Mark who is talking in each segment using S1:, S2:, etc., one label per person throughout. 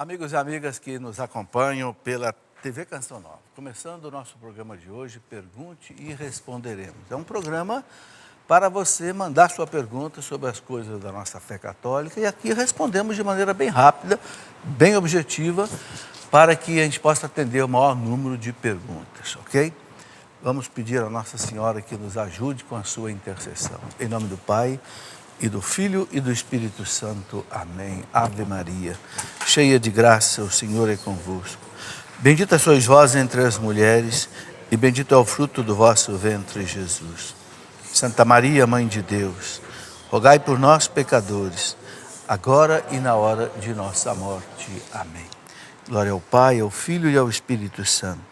S1: Amigos e amigas que nos acompanham pela TV Canção Nova, começando o nosso programa de hoje, Pergunte e Responderemos. É um programa para você mandar sua pergunta sobre as coisas da nossa fé católica e aqui respondemos de maneira bem rápida, bem objetiva, para que a gente possa atender o maior número de perguntas, ok? Vamos pedir a Nossa Senhora que nos ajude com a sua intercessão. Em nome do Pai, e do Filho e do Espírito Santo. Amém. Ave Maria, cheia de graça, o Senhor é convosco. Bendita sois vós entre as mulheres, e bendito é o fruto do vosso ventre, Jesus. Santa Maria, Mãe de Deus, rogai por nós, pecadores, agora e na hora de nossa morte. Amém. Glória ao Pai, ao Filho e ao Espírito Santo.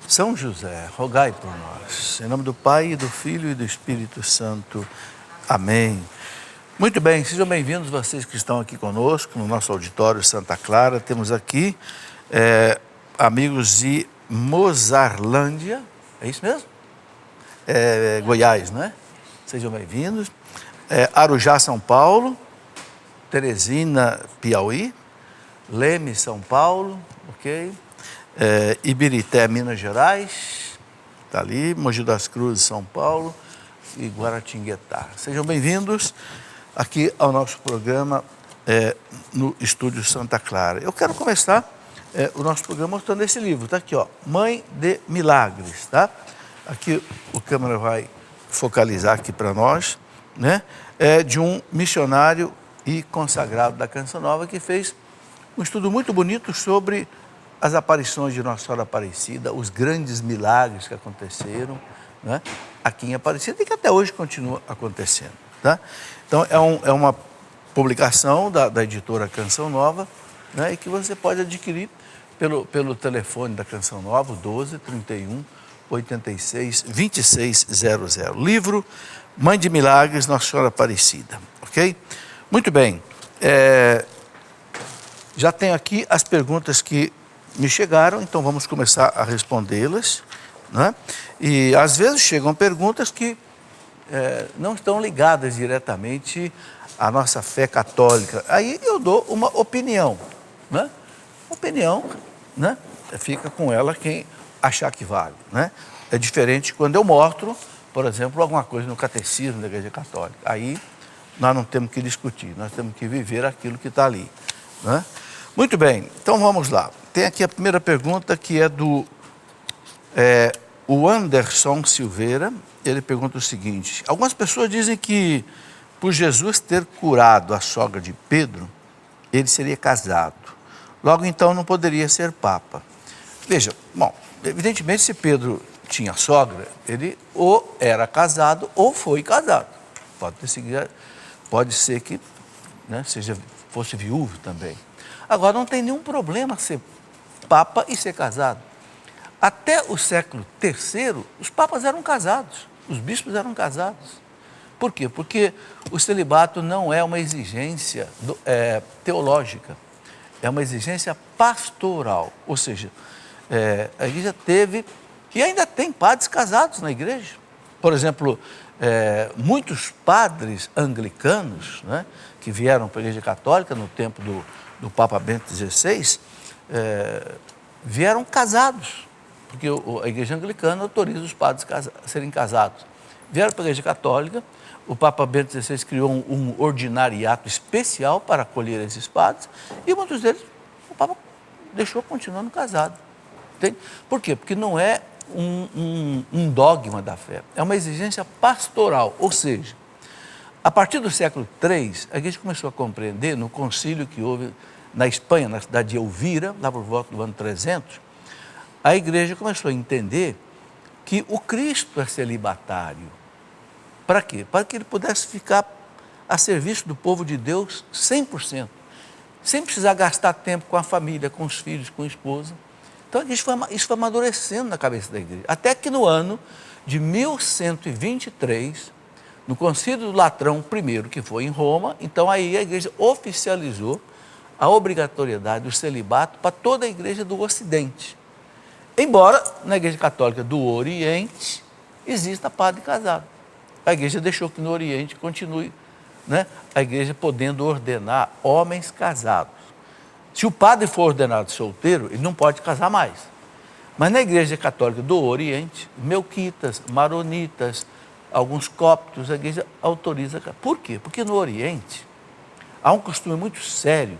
S1: São José, rogai por nós. Em nome do Pai, e do Filho e do Espírito Santo. Amém. Muito bem, sejam bem-vindos vocês que estão aqui conosco no nosso auditório Santa Clara. Temos aqui amigos de Mozarlândia, é isso mesmo? Goiás, não é? Sejam bem-vindos. Arujá, São Paulo. Teresina, Piauí. Leme, São Paulo, ok? Ibirité, Minas Gerais, está ali, Mogi das Cruzes, São Paulo e Guaratinguetá. Sejam bem-vindos aqui ao nosso programa no Estúdio Santa Clara. Eu quero começar o nosso programa mostrando esse livro, está aqui, ó, Mãe de Milagres, tá? Aqui o câmera vai focalizar aqui para nós, né? É de um missionário e consagrado da Canção Nova que fez um estudo muito bonito sobre as aparições de Nossa Senhora Aparecida, os grandes milagres que aconteceram, né, aqui em Aparecida e que até hoje continua acontecendo. Tá? Então, é uma publicação da editora Canção Nova, né, e que você pode adquirir pelo telefone da Canção Nova, 12 31 86 2600. Livro Mãe de Milagres, Nossa Senhora Aparecida. Ok? Muito bem. Já tenho aqui as perguntas que me chegaram, então vamos começar a respondê-las, né? E às vezes chegam perguntas que não estão ligadas diretamente à nossa fé católica. Aí eu dou uma opinião, né? Opinião, né? Fica com ela quem achar que vale, né? É diferente quando eu mostro, por exemplo, alguma coisa no catecismo da Igreja Católica. Aí nós não temos que discutir, nós temos que viver aquilo que está ali, né? Muito bem, então vamos lá. Tem aqui a primeira pergunta que é do o Anderson Silveira. Ele pergunta o seguinte: algumas pessoas dizem que por Jesus ter curado a sogra de Pedro, ele seria casado. Logo então não poderia ser papa. Veja, bom, evidentemente se Pedro tinha sogra, ele ou era casado ou foi casado. Pode ser que, né, fosse viúvo também. Agora não tem nenhum problema ser papa e ser casado. Até o século III, os papas eram casados, os bispos eram casados. Por quê? Porque o celibato não é uma exigência teológica, é uma exigência pastoral. Ou seja, a igreja teve, e ainda tem padres casados na igreja. Por exemplo, muitos padres anglicanos, né, que vieram para a Igreja Católica no tempo do Papa Bento XVI, vieram casados, porque a Igreja Anglicana autoriza os padres a serem casados. Vieram para a Igreja Católica, o Papa Bento XVI criou um ordinariato especial para acolher esses padres, e muitos deles o Papa deixou continuando casado. Entende? Por quê? Porque não é um dogma da fé, é uma exigência pastoral, ou seja, a partir do século III, a igreja começou a compreender, no concílio que houve na Espanha, na cidade de Elvira, lá por volta do ano 300, a igreja começou a entender que o Cristo é celibatário. Para quê? Para que ele pudesse ficar a serviço do povo de Deus 100%, sem precisar gastar tempo com a família, com os filhos, com a esposa. Então, isso foi amadurecendo na cabeça da igreja. Até que no ano de 1123, no Concílio do Latrão I, que foi em Roma, então aí a igreja oficializou a obrigatoriedade do celibato para toda a igreja do Ocidente. Embora na Igreja Católica do Oriente exista padre casado. A igreja deixou que no Oriente continue né, a igreja podendo ordenar homens casados. Se o padre for ordenado solteiro, ele não pode casar mais. Mas na igreja católica do Oriente, melquitas, maronitas, alguns coptos, a igreja autoriza. Por quê? Porque no Oriente há um costume muito sério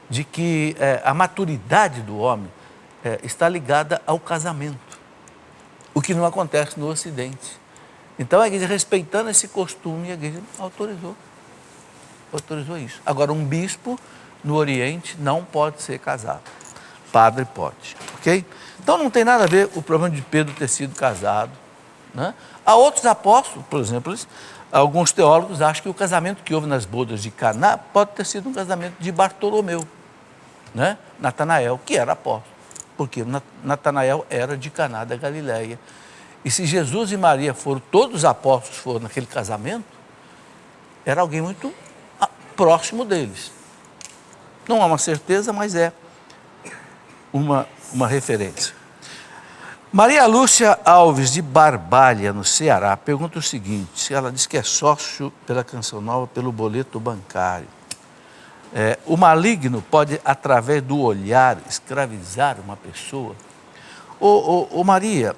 S1: de que a maturidade do homem está ligada ao casamento, o que não acontece no Ocidente. Então a igreja, respeitando esse costume, a igreja autorizou isso. Agora, um bispo no Oriente não pode ser casado, padre pode, ok? Então não tem nada a ver o problema de Pedro ter sido casado, né? Há outros apóstolos, por exemplo, alguns teólogos acham que o casamento que houve nas bodas de Caná pode ter sido um casamento de Bartolomeu, né? Natanael, que era apóstolo, porque Natanael era de Caná da Galileia. E se Jesus e Maria todos os apóstolos foram naquele casamento, era alguém muito próximo deles. Não há uma certeza, mas é uma referência. Maria Lúcia Alves, de Barbalha, no Ceará, pergunta o seguinte: ela diz que é sócio pela Canção Nova pelo boleto bancário. O maligno pode, através do olhar, escravizar uma pessoa? Maria,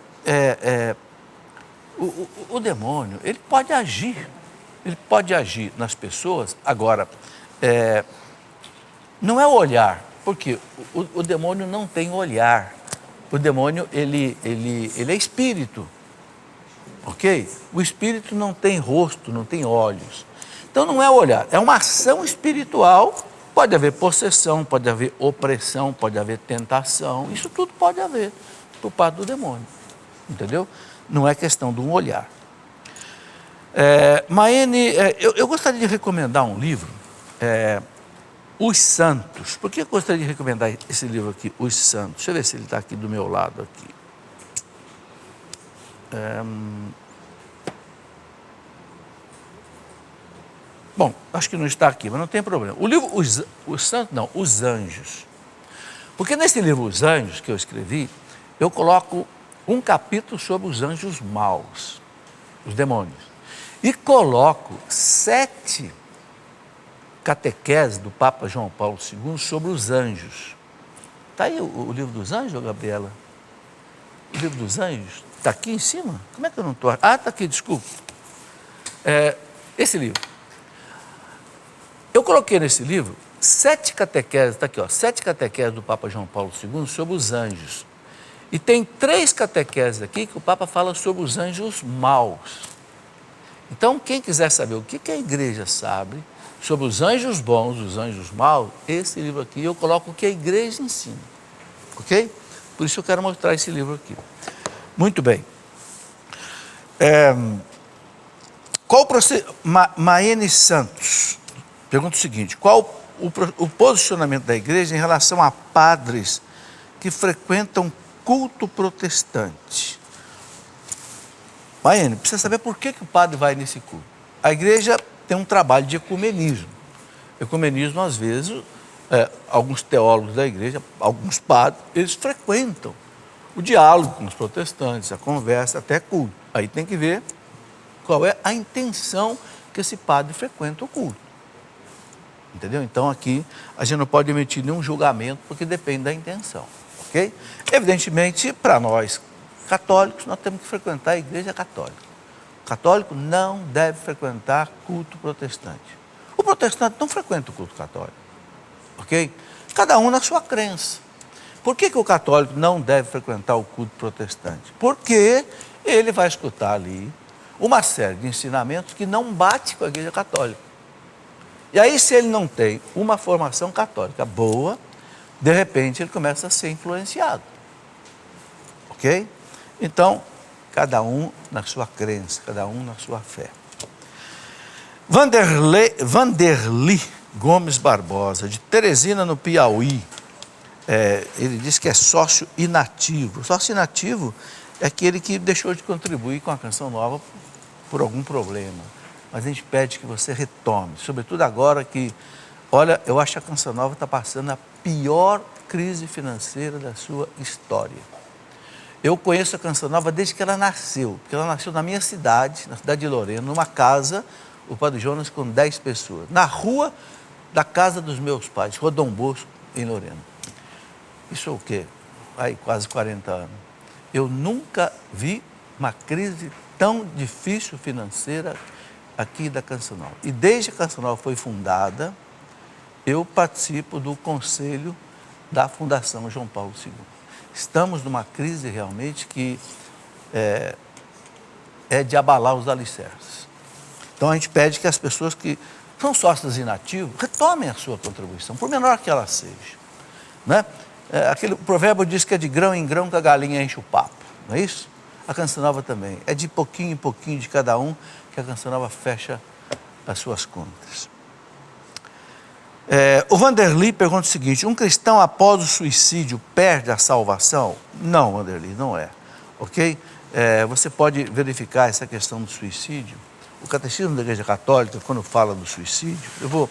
S1: o demônio, ele pode agir nas pessoas. Agora, não é o olhar, porque o demônio não tem olhar. O demônio, ele é espírito, ok? O espírito não tem rosto, não tem olhos. Então não é o olhar, é uma ação espiritual. Pode haver possessão, pode haver opressão, pode haver tentação, isso tudo pode haver por parte do demônio, entendeu? Não é questão de um olhar. Maene, eu gostaria de recomendar um livro, Os Santos. Por que eu gostaria de recomendar esse livro aqui, Os Santos? Deixa eu ver se ele está aqui do meu lado aqui. Bom, acho que não está aqui, mas não tem problema. O livro Os Anjos. Porque nesse livro Os Anjos que eu escrevi, eu coloco um capítulo sobre os anjos maus, os demônios. E coloco 7 catequeses do Papa João Paulo II sobre os anjos. Está aí o livro dos anjos, Gabriela? O livro dos anjos? Está aqui em cima? Como é que eu não estou? Ah, está aqui, desculpa. Esse livro. Eu coloquei nesse livro 7 catequeses, está aqui, 7 catequeses do Papa João Paulo II sobre os anjos. E tem 3 catequeses aqui que o Papa fala sobre os anjos maus. Então, quem quiser saber o que a igreja sabe sobre os anjos bons, os anjos maus, esse livro aqui eu coloco o que a igreja ensina, ok? Por isso eu quero mostrar esse livro aqui. Muito bem. Maene Santos pergunta o seguinte: qual o posicionamento da igreja em relação a padres que frequentam culto protestante? Maene, precisa saber por que o padre vai nesse culto. A igreja tem um trabalho de ecumenismo. Ecumenismo, às vezes, alguns teólogos da igreja, alguns padres, eles frequentam o diálogo com os protestantes, a conversa, até culto. Aí tem que ver qual é a intenção que esse padre frequenta o culto. Entendeu? Então aqui a gente não pode emitir nenhum julgamento, porque depende da intenção, ok? Evidentemente, para nós católicos, nós temos que frequentar a igreja católica. O católico não deve frequentar culto protestante. O protestante não frequenta o culto católico, ok? Cada um na sua crença. Por que o católico não deve frequentar o culto protestante? Porque ele vai escutar ali uma série de ensinamentos que não bate com a igreja católica. E aí, se ele não tem uma formação católica boa, de repente ele começa a ser influenciado. Ok? Então, cada um na sua crença, cada um na sua fé. Vanderly Gomes Barbosa, de Teresina, no Piauí, ele diz que é sócio inativo. Sócio inativo é aquele que deixou de contribuir com a Canção Nova por algum problema. Mas a gente pede que você retome, sobretudo agora que, olha, eu acho que a Canção Nova está passando a pior crise financeira da sua história. Eu conheço a Canção Nova desde que ela nasceu, porque ela nasceu na minha cidade, na cidade de Lorena, numa casa o Padre Jonas com 10 pessoas, na rua da casa dos meus pais, Rua Dom Bosco, em Lorena. Isso é o quê? Aí, quase 40 anos. Eu nunca vi uma crise tão difícil financeira aqui da Cancional. E desde que a Cancional foi fundada, eu participo do conselho da Fundação João Paulo II. Estamos numa crise realmente que é de abalar os alicerces. Então a gente pede que as pessoas que são sócios inativos retomem a sua contribuição, por menor que ela seja. Né? O provérbio diz que é de grão em grão que a galinha enche o papo, não é isso? A Canção Nova também. É de pouquinho em pouquinho de cada um que a Canção Nova fecha as suas contas. O Vanderly pergunta o seguinte: um cristão após o suicídio perde a salvação? Não, Vanderly, não é. Ok? Você pode verificar essa questão do suicídio. O Catecismo da Igreja Católica, quando fala do suicídio, eu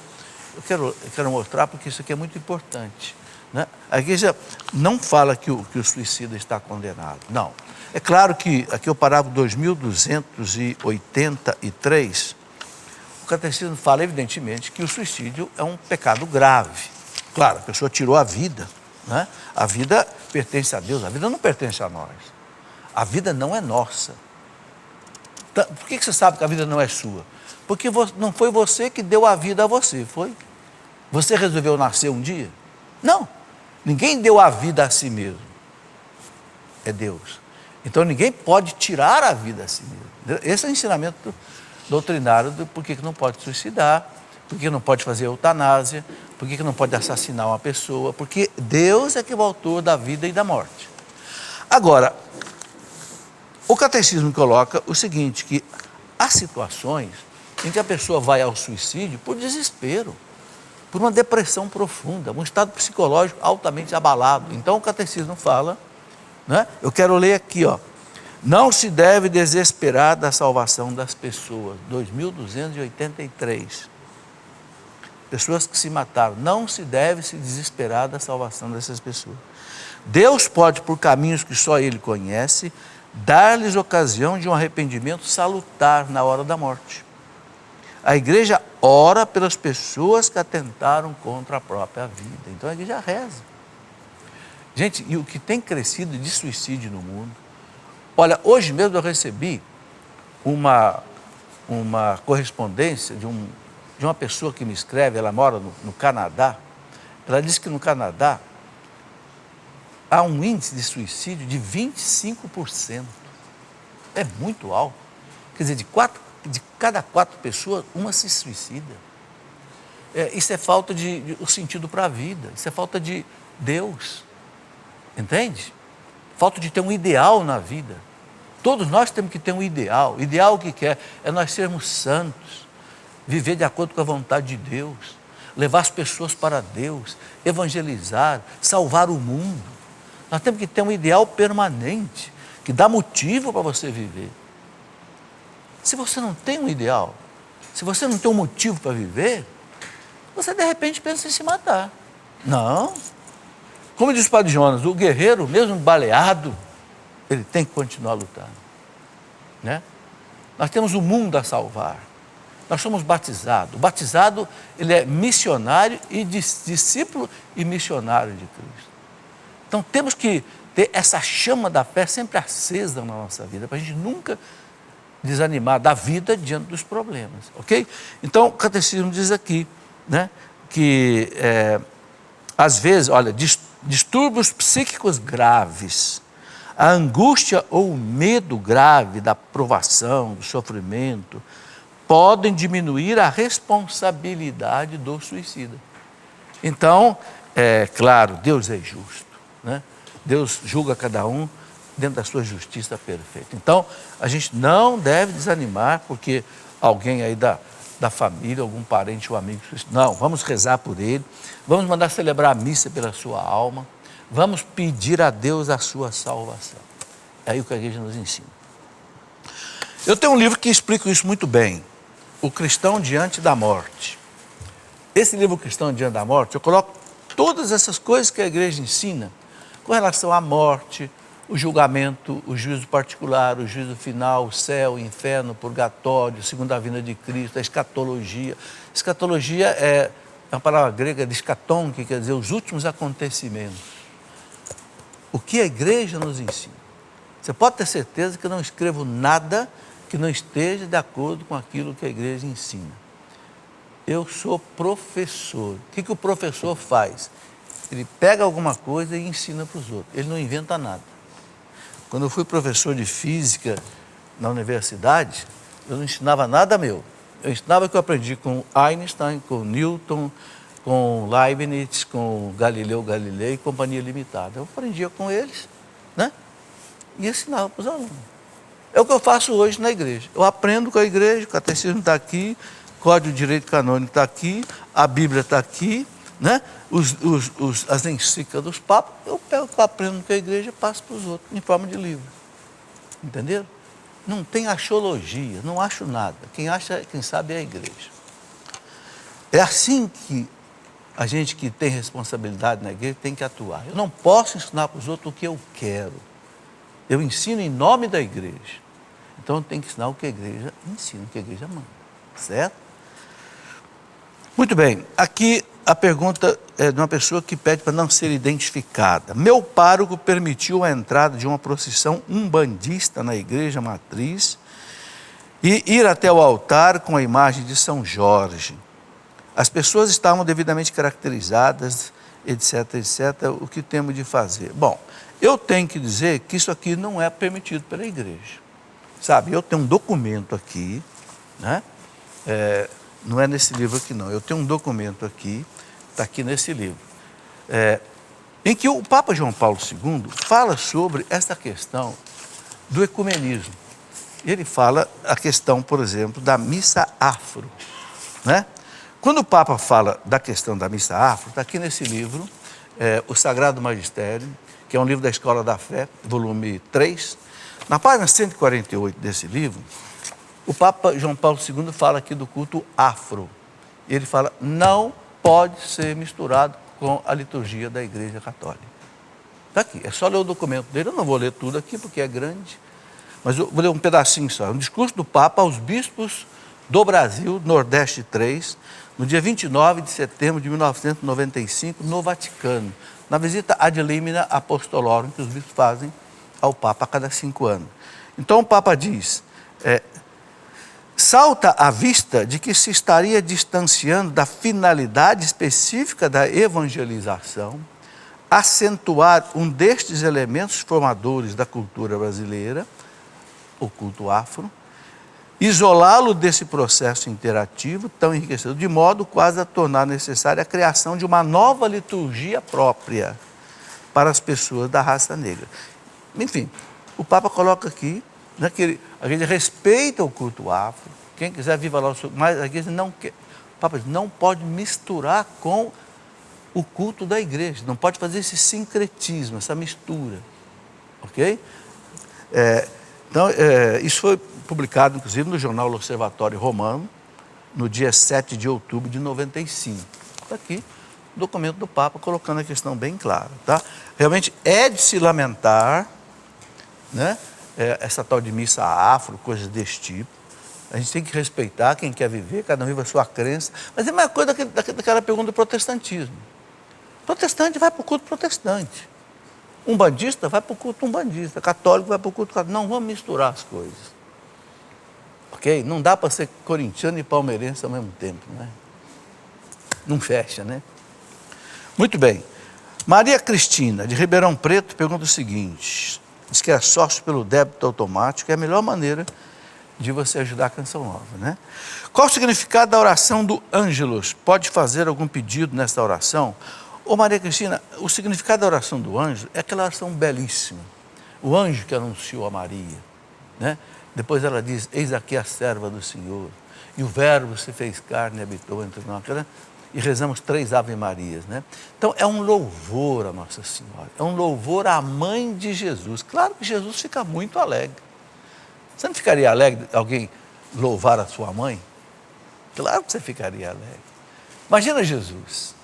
S1: quero mostrar porque isso aqui é muito importante. Né? A Igreja não fala que o suicida está condenado, não. É claro que aqui o parágrafo 2283, o Catecismo fala evidentemente que o suicídio é um pecado grave. Claro, a pessoa tirou a vida, né? A vida pertence a Deus, a vida não pertence a nós. A vida não é nossa. Por que você sabe que a vida não é sua? Porque não foi você que deu a vida a você, foi? Você resolveu nascer um dia? Não. Ninguém deu a vida a si mesmo. É Deus. Então ninguém pode tirar a vida a si mesmo. Esse é o ensinamento doutrinário do por que não pode suicidar, por que não pode fazer eutanásia, por que não pode assassinar uma pessoa, porque Deus é que é o autor da vida e da morte. Agora, o Catecismo coloca o seguinte, que há situações em que a pessoa vai ao suicídio por desespero, por uma depressão profunda, um estado psicológico altamente abalado. Então o Catecismo fala, né? Eu quero ler aqui, ó. Não se deve desesperar da salvação das pessoas. 2283. Pessoas que se mataram. Não se deve se desesperar da salvação dessas pessoas. Deus pode, por caminhos que só Ele conhece, dar-lhes ocasião de um arrependimento salutar na hora da morte. A igreja ora pelas pessoas que atentaram contra a própria vida. Então a igreja reza. Gente, e o que tem crescido de suicídio no mundo? Olha, hoje mesmo eu recebi uma correspondência de uma pessoa que me escreve, ela mora no Canadá. Ela disse que no Canadá há um índice de suicídio de 25%. É muito alto. Quer dizer, de cada 4 pessoas, uma se suicida. Isso é falta de o sentido para a vida, isso é falta de Deus. Entende? Falta de ter um ideal na vida. Todos nós temos que ter um ideal. Ideal o que é? É nós sermos santos, viver de acordo com a vontade de Deus, levar as pessoas para Deus, evangelizar, salvar o mundo. Nós temos que ter um ideal permanente, que dá motivo para você viver. Se você não tem um ideal, se você não tem um motivo para viver, você de repente pensa em se matar. Não. Como diz o Padre Jonas, o guerreiro, mesmo baleado, ele tem que continuar lutando. Né? Nós temos o mundo a salvar. Nós somos batizados. O batizado, ele é missionário e discípulo e missionário de Cristo. Então temos que ter essa chama da fé sempre acesa na nossa vida, para a gente nunca desanimar da vida diante dos problemas, ok? Então o Catecismo diz aqui, né, que às vezes, olha, distúrbios psíquicos graves, a angústia ou o medo grave da provação, do sofrimento, podem diminuir a responsabilidade do suicida. Então, claro, Deus é justo, né? Deus julga cada um dentro da sua justiça perfeita. Então, a gente não deve desanimar porque alguém aí da família, algum parente ou amigo, não, vamos rezar por ele, vamos mandar celebrar a missa pela sua alma, vamos pedir a Deus a sua salvação. É aí o que a igreja nos ensina. Eu tenho um livro que explica isso muito bem, O Cristão Diante da Morte. Esse livro, O Cristão Diante da Morte, eu coloco todas essas coisas que a igreja ensina com relação à morte, o julgamento, o juízo particular, o juízo final, o céu, o inferno, o purgatório, segunda vinda de Cristo, a escatologia. Escatologia é uma palavra grega de escatom, que quer dizer os últimos acontecimentos. O que a igreja nos ensina. Você pode ter certeza que eu não escrevo nada que não esteja de acordo com aquilo que a igreja ensina. Eu sou professor. O que o professor faz? Ele pega alguma coisa e ensina para os outros. Ele não inventa nada. Quando eu fui professor de física na universidade, eu não ensinava nada meu. Eu ensinava o que eu aprendi com Einstein, com Newton, com Leibniz, com Galileu Galilei e Companhia Limitada. Eu aprendia com eles, né? E ensinava para os alunos. É o que eu faço hoje na igreja. Eu aprendo com a igreja, o catecismo está aqui, o Código de Direito Canônico está aqui, a Bíblia está aqui, né? As encíclicas dos papas, eu pego o que eu aprendo com a igreja e passo para os outros, em forma de livro. Entenderam? Não tem axiologia, não acho nada. Quem acha, quem sabe é a igreja. É assim que a gente que tem responsabilidade na igreja tem que atuar. Eu não posso ensinar para os outros o que eu quero. Eu ensino em nome da igreja. Então eu tenho que ensinar o que a igreja ensina, o que a igreja manda. Certo? Muito bem. Aqui a pergunta é de uma pessoa que pede para não ser identificada. Meu pároco permitiu a entrada de uma procissão umbandista na igreja matriz e ir até o altar com a imagem de São Jorge. As pessoas estavam devidamente caracterizadas, etc, etc. O que temos de fazer? Bom, eu tenho que dizer que isso aqui não é permitido pela igreja. Sabe, eu tenho um documento aqui, né? Não é nesse livro aqui não, eu tenho um documento aqui, está aqui nesse livro, em que o Papa João Paulo II fala sobre essa questão do ecumenismo. Ele fala a questão, por exemplo, da missa afro, né? Quando o Papa fala da questão da missa afro, está aqui nesse livro, O Sagrado Magistério, que é um livro da Escola da Fé, volume 3, na página 148 desse livro, o Papa João Paulo II fala aqui do culto afro. Ele fala, não pode ser misturado com a liturgia da Igreja Católica. Está aqui, é só ler o documento dele, eu não vou ler tudo aqui porque é grande, mas eu vou ler um pedacinho só. Um discurso do Papa aos bispos do Brasil, Nordeste 3, no dia 29 de setembro de 1995, no Vaticano, na visita ad limina apostolorum que os bispos fazem ao Papa a cada 5 anos. Então o Papa diz, salta à vista de que se estaria distanciando da finalidade específica da evangelização, acentuar um destes elementos formadores da cultura brasileira, o culto afro, isolá-lo desse processo interativo tão enriquecedor, de modo quase a tornar necessária a criação de uma nova liturgia própria para as pessoas da raça negra. Enfim, o Papa coloca aqui, né, que a gente respeita o culto afro, quem quiser viva lá, mas a igreja não quer. O Papa diz, não pode misturar com o culto da igreja, não pode fazer esse sincretismo, essa mistura, ok? Então, isso foi publicado, inclusive, no jornal L'Osservatore Romano, no dia 7 de outubro de 95. Está aqui o documento do Papa colocando a questão bem clara. Tá? Realmente é de se lamentar, né? Essa tal de missa afro, coisas desse tipo. A gente tem que respeitar quem quer viver, cada um vive a sua crença. Mas é a mesma coisa daquela pergunta do protestantismo. Protestante vai para o culto protestante. Umbandista vai para o culto umbandista. Católico vai para o culto católico. Não vamos misturar as coisas. Ok? Não dá para ser corintiano e palmeirense ao mesmo tempo, né? Não fecha, né? Muito bem. Maria Cristina, de Ribeirão Preto, pergunta o seguinte. Diz que é sócio pelo débito automático, é a melhor maneira de você ajudar a Canção Nova, né? Qual o significado da oração do Ângelus? Pode fazer algum pedido nessa oração? Ô Maria Cristina, o significado da oração do anjo é aquela oração belíssima. O anjo que anunciou a Maria, né? Depois ela diz, eis aqui a serva do Senhor. E o verbo se fez carne e habitou entre nós. E rezamos 3 Ave Marias, né? Então é um louvor a Nossa Senhora. É um louvor à mãe de Jesus. Claro que Jesus fica muito alegre. Você não ficaria alegre alguém louvar a sua mãe? Claro que você ficaria alegre. Imagina Jesus,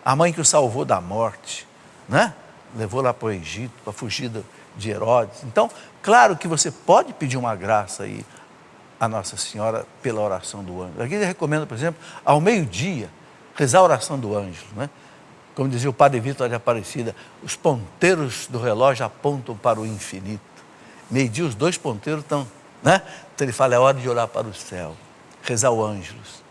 S1: a mãe que o salvou da morte, né? Levou lá para o Egito para fugir de Herodes. Então, claro que você pode pedir uma graça aí a Nossa Senhora pela oração do anjo. Aqui eu recomendo, por exemplo, ao meio-dia, rezar a oração do anjo, né? Como dizia o Padre Vitor de Aparecida, os ponteiros do relógio apontam para o infinito. Meio-dia os 2 ponteiros estão, né? Então ele fala, é hora de orar para o céu, rezar o ângelus.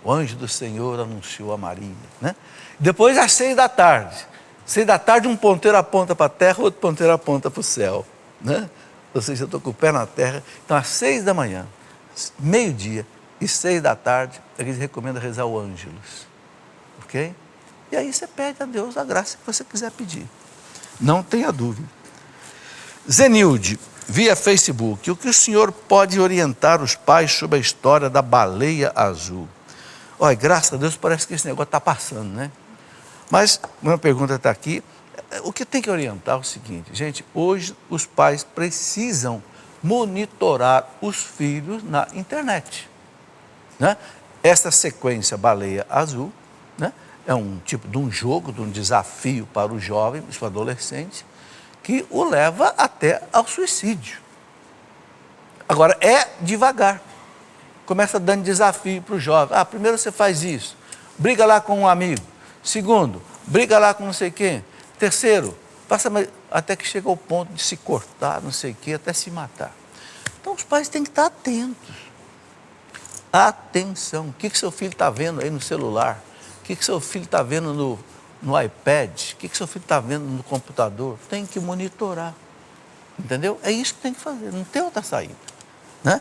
S1: O anjo do Senhor anunciou a Maria, né? Depois às 6 da tarde. 6 da tarde um ponteiro aponta para a terra, outro ponteiro aponta para o céu, né? Ou seja, eu estou com o pé na terra. Então às 6 da manhã, meio-dia e 6 da tarde, a gente recomenda rezar o ângelus, ok? E aí você pede a Deus a graça que você quiser pedir. Não tenha dúvida. Zenilde, via Facebook, o que o senhor pode orientar os pais sobre a história da baleia azul? Olha, graças a Deus parece que esse negócio está passando, né? Mas, uma pergunta está aqui, o que tem que orientar é o seguinte, gente, hoje os pais precisam monitorar os filhos na internet, né? Essa sequência baleia azul, né, é um tipo de um jogo, de um desafio para o jovem, para o adolescente, que o leva até ao suicídio. Agora, é devagar. Começa dando desafio para o jovem. Primeiro você faz isso, briga lá com um amigo. Segundo, briga lá com não sei quem. Terceiro, passa até que chega ao ponto de se cortar, não sei o quê, até se matar. Então os pais têm que estar atentos. Atenção, o que seu filho está vendo aí no celular? O que seu filho está vendo no iPad? O que seu filho está vendo no computador? Tem que monitorar, entendeu? É isso que tem que fazer, não tem outra saída, né?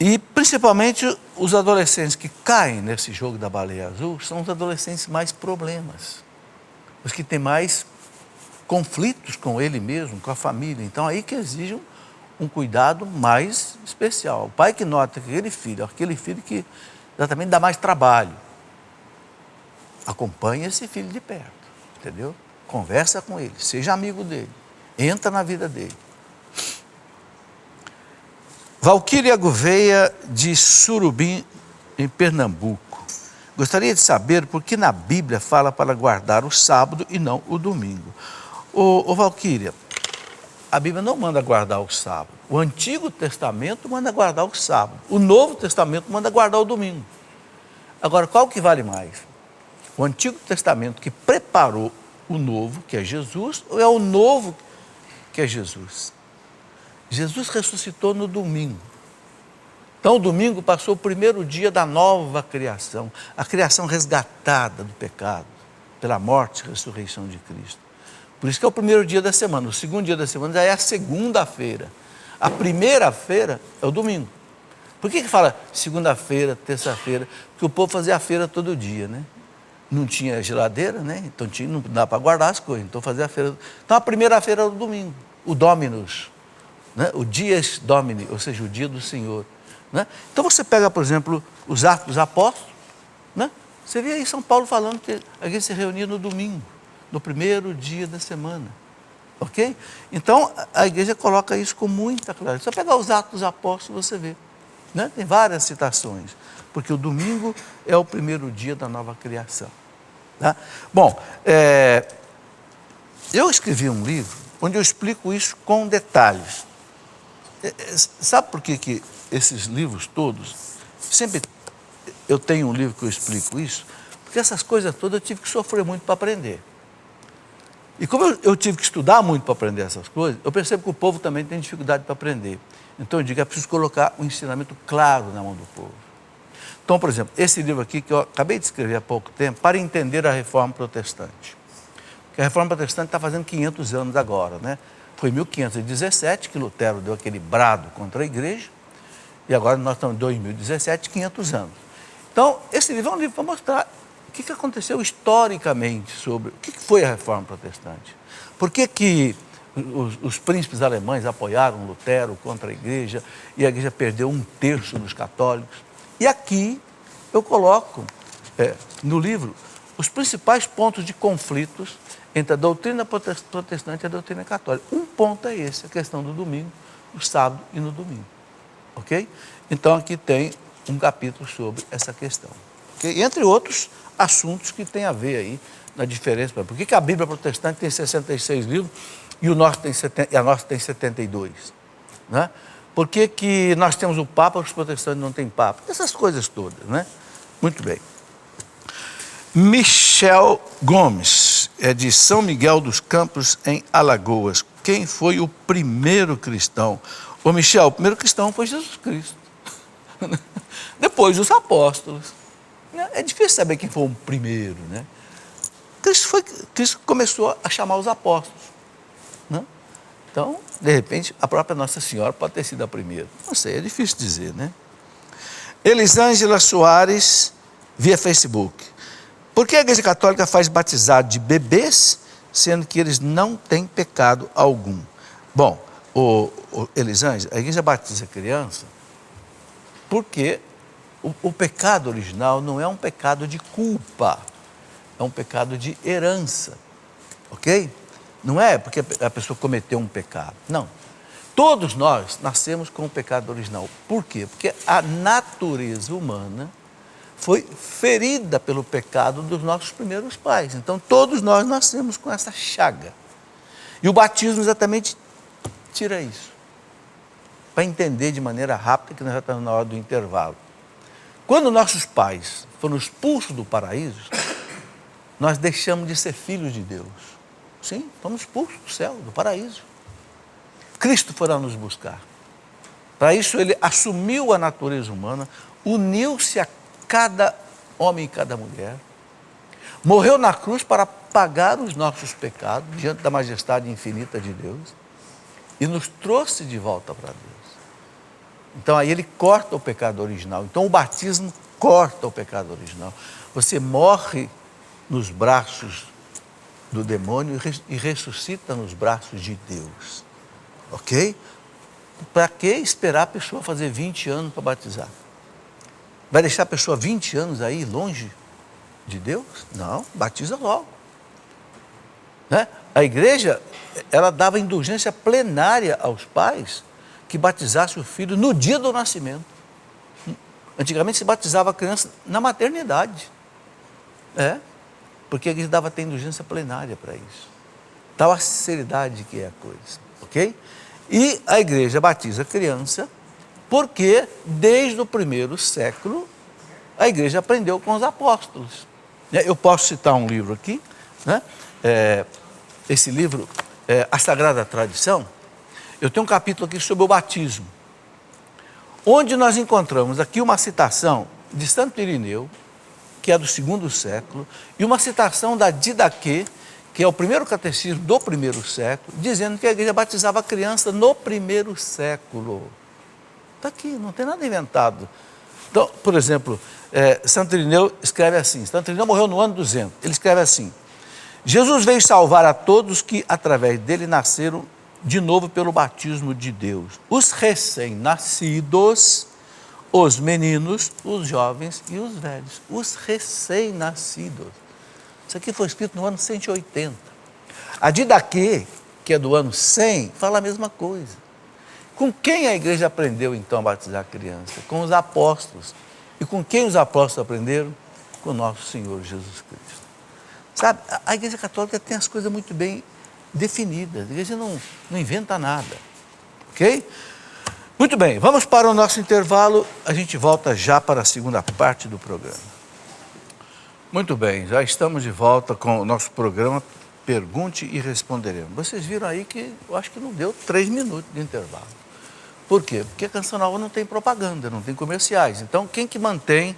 S1: E principalmente os adolescentes que caem nesse jogo da baleia azul são os adolescentes mais problemas, os que têm mais conflitos com ele mesmo, com a família. Então aí que exigem um cuidado mais especial. O pai que nota que aquele filho que exatamente dá mais trabalho, acompanha esse filho de perto, entendeu? Conversa com ele, seja amigo dele, entra na vida dele. Valquíria Gouveia, de Surubim, em Pernambuco. Gostaria de saber por que na Bíblia fala para guardar o sábado e não o domingo. Ô Valquíria, a Bíblia não manda guardar o sábado. O Antigo Testamento manda guardar o sábado. O Novo Testamento manda guardar o domingo. Agora, qual que vale mais? O Antigo Testamento que preparou o Novo, que é Jesus, ou é o Novo que é Jesus? Jesus ressuscitou no domingo. Então, o domingo passou o primeiro dia da nova criação, a criação resgatada do pecado, pela morte e ressurreição de Cristo. Por isso que é o primeiro dia da semana. O segundo dia da semana já é a segunda-feira. A primeira-feira é o domingo. Por que fala segunda-feira, terça-feira? Porque o povo fazia a feira todo dia, né? Não tinha geladeira, né? Então não dá para guardar as coisas. Então fazia a feira. Então a primeira-feira era o domingo, o Dominus, né? O Dies Domini, ou seja, o dia do Senhor, né? Então você pega, por exemplo, os Atos dos Apóstolos, né? Você vê aí São Paulo falando que a gente se reunia no domingo, no primeiro dia da semana, ok? Então a igreja coloca isso com muita clareza. Se você pegar os Atos dos Apóstolos, você vê, né? Tem várias citações, porque o domingo é o primeiro dia da nova criação, tá? Bom, eu escrevi um livro onde eu explico isso com detalhes. Sabe por que esses livros todos, sempre eu tenho um livro que eu explico isso? Porque essas coisas todas eu tive que sofrer muito para aprender. E como eu tive que estudar muito para aprender essas coisas, eu percebo que o povo também tem dificuldade para aprender. Então eu digo, é preciso colocar um ensinamento claro na mão do povo. Então, por exemplo, esse livro aqui que eu acabei de escrever há pouco tempo, para entender a Reforma Protestante. Porque a Reforma Protestante está fazendo 500 anos agora, né? Foi em 1517 que Lutero deu aquele brado contra a igreja, e agora nós estamos em 2017, 500 anos. Então, esse livro é um livro para mostrar o que aconteceu historicamente sobre o que foi a Reforma Protestante. Por que os príncipes alemães apoiaram Lutero contra a igreja, e a igreja perdeu 1/3 dos católicos. E aqui eu coloco no livro os principais pontos de conflitos entre a doutrina protestante e a doutrina católica. Um ponto é esse, a questão do domingo, o sábado e no domingo, ok? Então aqui tem um capítulo sobre essa questão, okay? Entre outros assuntos que tem a ver aí na diferença. Por que a Bíblia protestante tem 66 livros e a nossa tem 72? Né? Por que nós temos o Papa e os protestantes não têm Papa? Essas coisas todas, né? Muito bem. Michel Gomes, é de São Miguel dos Campos, em Alagoas. Quem foi o primeiro cristão? Ô Michel, o primeiro cristão foi Jesus Cristo. Depois os apóstolos. É difícil saber quem foi o primeiro, né? Cristo começou a chamar os apóstolos, né? Então, de repente, a própria Nossa Senhora pode ter sido a primeira. Não sei, é difícil dizer, né? Elisângela Soares, via Facebook. Por que a Igreja Católica faz batizado de bebês, sendo que eles não têm pecado algum? Bom, Elisângela, a Igreja batiza criança porque o pecado original não é um pecado de culpa, é um pecado de herança, ok? Não é porque a pessoa cometeu um pecado, não. Todos nós nascemos com o pecado original. Por quê? Porque a natureza humana foi ferida pelo pecado dos nossos primeiros pais. Então, todos nós nascemos com essa chaga. E o batismo exatamente tira isso. Para entender de maneira rápida, que nós já estamos na hora do intervalo. Quando nossos pais foram expulsos do paraíso, nós deixamos de ser filhos de Deus. Sim, fomos expulsos do céu, do paraíso. Cristo foi lá nos buscar. Para isso, ele assumiu a natureza humana, uniu-se a cada homem e cada mulher, morreu na cruz para pagar os nossos pecados diante da majestade infinita de Deus e nos trouxe de volta para Deus. Então aí ele corta o pecado original. Então o batismo corta o pecado original. Você morre nos braços do demônio e ressuscita nos braços de Deus. Ok? Para que esperar a pessoa fazer 20 anos para batizar? Vai deixar a pessoa 20 anos aí longe de Deus? Não, batiza logo. Né? A igreja, ela dava indulgência plenária aos pais que batizassem o filho no dia do nascimento. Antigamente se batizava a criança na maternidade. Porque a igreja dava até indulgência plenária para isso. Tal a sinceridade que é a coisa, ok? E a igreja batiza a criança porque desde o primeiro século a igreja aprendeu com os apóstolos. Eu posso citar um livro aqui, né? Esse livro, A Sagrada Tradição. Eu tenho um capítulo aqui sobre o batismo, onde nós encontramos aqui uma citação de Santo Irineu, que é do segundo século, e uma citação da Didaquê, que é o primeiro catecismo do primeiro século, dizendo que a igreja batizava a criança no primeiro século. Está aqui, não tem nada inventado. Então, por exemplo, Santo Irineu escreve assim, Santo Irineu morreu no ano 200, ele escreve assim: Jesus veio salvar a todos que, através dele, nasceram de novo pelo batismo de Deus. Os recém-nascidos, os meninos, os jovens e os velhos. Os recém-nascidos. Isso aqui foi escrito no ano 180. A Didaquê, que é do ano 100, fala a mesma coisa. Com quem a igreja aprendeu, então, a batizar a criança? Com os apóstolos. E com quem os apóstolos aprenderam? Com o nosso Senhor Jesus Cristo. Sabe, a igreja católica tem as coisas muito bem definidas. A igreja não inventa nada. Ok? Muito bem, vamos para o nosso intervalo. A gente volta já para a segunda parte do programa. Muito bem, já estamos de volta com o nosso programa Pergunte e Responderemos. Vocês viram aí que eu acho que não deu 3 minutos de intervalo. Por quê? Porque a Canção Nova não tem propaganda, não tem comerciais. Então, quem que mantém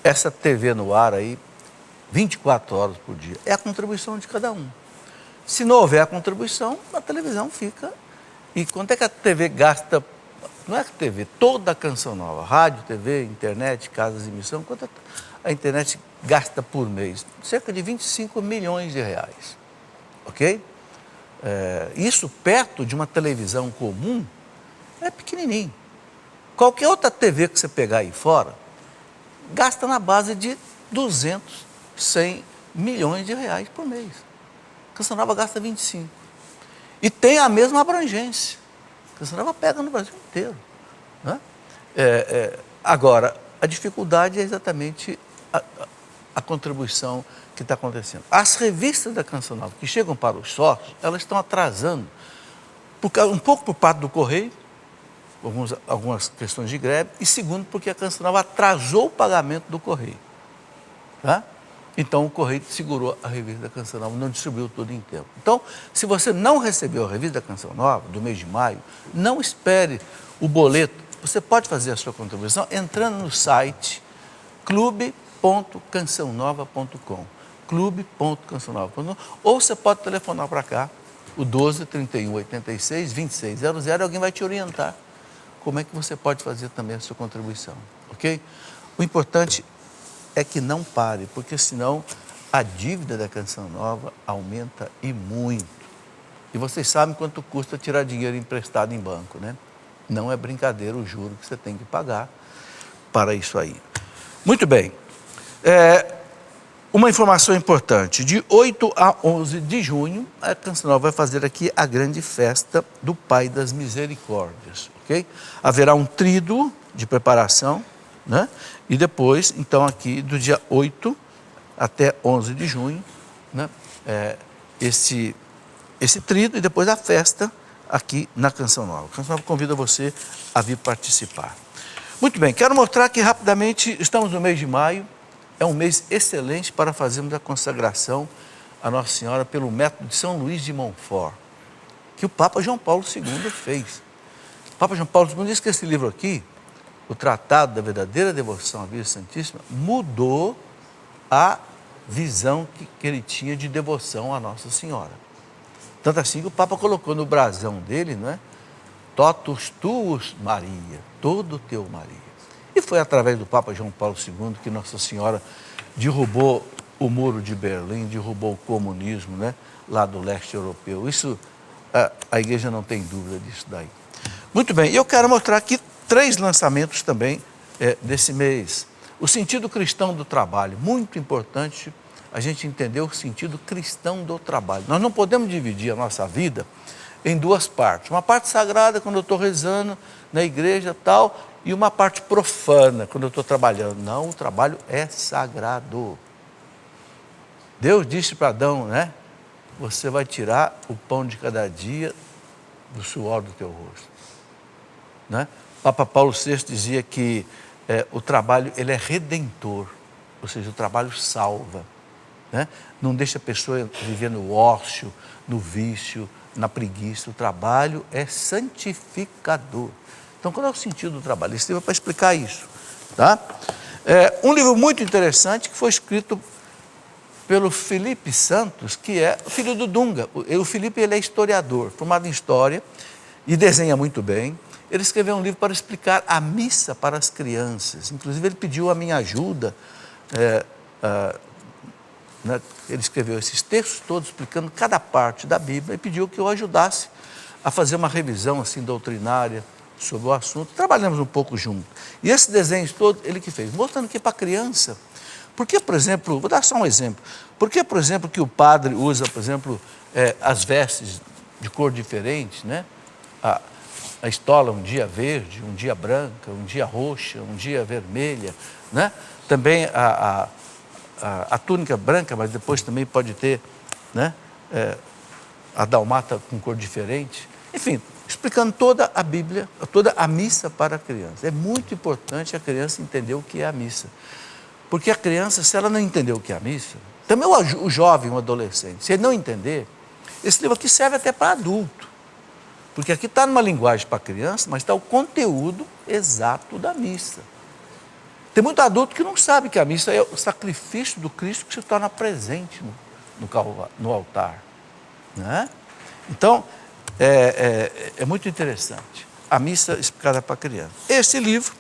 S1: essa TV no ar aí 24 horas por dia? É a contribuição de cada um. Se não houver a contribuição, a televisão fica. E quanto é que a TV gasta? Não é a TV, toda a Canção Nova, rádio, TV, internet, casas de emissão, quanto a internet gasta por mês? Cerca de 25 milhões de reais. Ok? Isso perto de uma televisão comum é pequenininho. Qualquer outra TV que você pegar aí fora, gasta na base de 200, 100 milhões de reais por mês. A Canção Nova gasta 25. E tem a mesma abrangência. A Canção Nova pega no Brasil inteiro. Né? Agora, a dificuldade é exatamente a contribuição que está acontecendo. As revistas da Canção Nova que chegam para os sócios, elas estão atrasando, um pouco por parte do Correio, algumas questões de greve, e segundo, porque a Canção Nova atrasou o pagamento do Correio. Tá? Então, o Correio segurou a revista da Canção Nova, não distribuiu tudo em tempo. Então, se você não recebeu a revista da Canção Nova, do mês de maio, não espere o boleto. Você pode fazer a sua contribuição entrando no site clube.cançãonova.com, clube.cançãonova.com, ou você pode telefonar para cá, o 12 31 86 26 00, alguém vai te orientar como é que você pode fazer também a sua contribuição, ok? O importante é que não pare, porque senão a dívida da Canção Nova aumenta e muito. E vocês sabem quanto custa tirar dinheiro emprestado em banco, né? Não é brincadeira o juro que você tem que pagar para isso aí. Muito bem. Uma informação importante, de 8 a 11 de junho, a Canção Nova vai fazer aqui a grande festa do Pai das Misericórdias, ok? Haverá um tríduo de preparação, né? E depois, então, aqui do dia 8 até 11 de junho, né? Esse tríduo e depois a festa aqui na Canção Nova. A Canção Nova convida você a vir participar. Muito bem, quero mostrar que rapidamente, estamos no mês de maio, é um mês excelente para fazermos a consagração a Nossa Senhora pelo método de São Luís de Montfort, que o Papa João Paulo II fez. O Papa João Paulo II diz que esse livro aqui, o Tratado da Verdadeira Devoção à Virgem Santíssima, mudou a visão que ele tinha de devoção à Nossa Senhora. Tanto assim que o Papa colocou no brasão dele, não é? Totus tuus Maria, todo teu Maria. E foi através do Papa João Paulo II que Nossa Senhora derrubou o muro de Berlim, derrubou o comunismo, né? Lá do leste europeu. Isso, a igreja não tem dúvida disso daí. Muito bem, eu quero mostrar aqui 3 lançamentos também desse mês. O sentido cristão do trabalho, muito importante a gente entender o sentido cristão do trabalho. Nós não podemos dividir a nossa vida em 2 partes. Uma parte sagrada, quando eu estou rezando na igreja tal, e uma parte profana, quando eu estou trabalhando. Não, o trabalho é sagrado. Deus disse para Adão, né? Você vai tirar o pão de cada dia do suor do teu rosto. Né? Papa Paulo VI dizia que o trabalho ele é redentor, ou seja, o trabalho salva. Né? Não deixa a pessoa viver no ócio, no vício, na preguiça. O trabalho é santificador. Então, qual é o sentido do trabalho? Esse livro é para explicar isso. Tá? Um livro muito interessante que foi escrito pelo Felipe Santos, que é filho do Dunga. O Felipe ele é historiador, formado em História e desenha muito bem. Ele escreveu um livro para explicar a missa para as crianças. Inclusive, ele pediu a minha ajuda. Né? Ele escreveu esses textos todos explicando cada parte da Bíblia e pediu que eu ajudasse a fazer uma revisão assim, doutrinária sobre o assunto. Trabalhamos um pouco junto. E esse desenho todo, ele que fez, mostrando que para a criança, por que, por exemplo, vou dar só um exemplo, por que, por exemplo, que o padre usa, por exemplo, as vestes de cor diferente, né? A estola um dia verde, um dia branca, um dia roxa, um dia vermelha, né? Também a túnica branca, mas depois também pode ter, né? A dalmata com cor diferente. Enfim, explicando toda a Bíblia, toda a missa para a criança. É muito importante a criança entender o que é a missa. Porque a criança, se ela não entender o que é a missa, também o jovem, o adolescente, se ele não entender, esse livro aqui serve até para adulto. Porque aqui está numa linguagem para criança, mas está o conteúdo exato da missa. Tem muito adulto que não sabe que a missa é o sacrifício do Cristo que se torna presente no altar. Né? Então, é muito interessante. A missa explicada para criança. Esse livro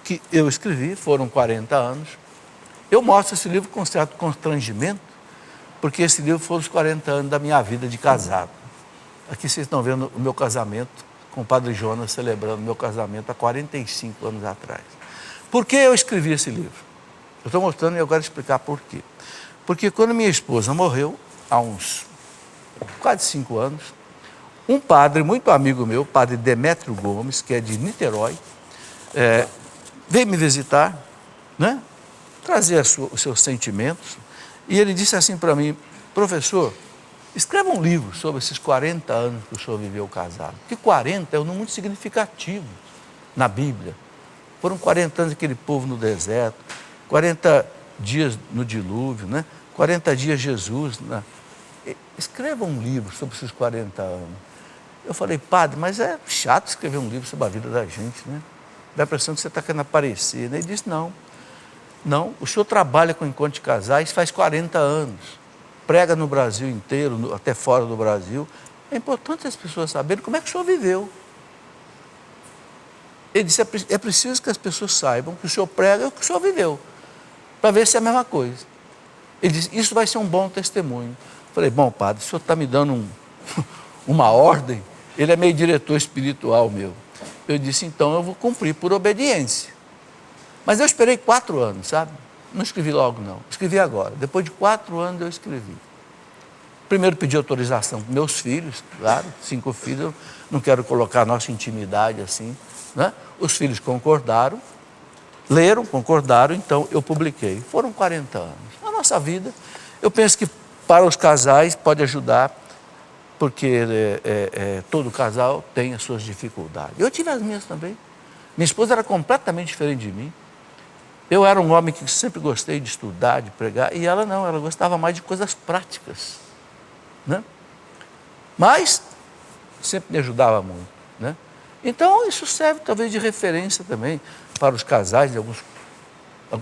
S1: que eu escrevi, foram 40 anos, eu mostro esse livro com certo constrangimento, porque esse livro foram os 40 anos da minha vida de casado. Aqui vocês estão vendo o meu casamento com o Padre Jonas, celebrando o meu casamento há 45 anos atrás. Por que eu escrevi esse livro? Eu estou mostrando e eu quero explicar por quê. Porque quando minha esposa morreu, há uns quase 5 anos, um padre muito amigo meu, padre Demétrio Gomes, que é de Niterói, veio me visitar, né? trazer os seus sentimentos. E ele disse assim para mim: professor, escreva um livro sobre esses 40 anos que o senhor viveu casado. Porque 40 é um número muito significativo na Bíblia. Foram 40 anos aquele povo no deserto, 40 dias no dilúvio, né? 40 dias Jesus. Né? Escreva um livro sobre esses 40 anos. Eu falei: padre, mas é chato escrever um livro sobre a vida da gente, né? Dá a impressão que você está querendo aparecer. Né? Ele disse: não, o senhor trabalha com encontro de casais faz 40 anos. Prega no Brasil inteiro, até fora do Brasil. É importante as pessoas saberem como é que o senhor viveu. Ele disse: é preciso que as pessoas saibam que o senhor prega e o que o senhor viveu, para ver se é a mesma coisa. Ele disse: isso vai ser um bom testemunho. Eu falei: bom, padre, o senhor está me dando uma ordem. Ele é meio diretor espiritual meu. Eu disse: então eu vou cumprir por obediência. Mas eu esperei 4 anos, sabe? Não escrevi logo, não. Escrevi agora. Depois de 4 anos eu escrevi. Primeiro pedi autorização para meus filhos, claro, 5 filhos. Eu não quero colocar a nossa intimidade assim, né? Os filhos concordaram, leram, concordaram, então eu publiquei. Foram 40 anos. A nossa vida, eu penso que para os casais pode ajudar, porque todo casal tem as suas dificuldades. Eu tive as minhas também. Minha esposa era completamente diferente de mim. Eu era um homem que sempre gostei de estudar, de pregar, e ela não, ela gostava mais de coisas práticas, né? Mas sempre me ajudava muito, né? Então isso serve talvez de referência também para os casais,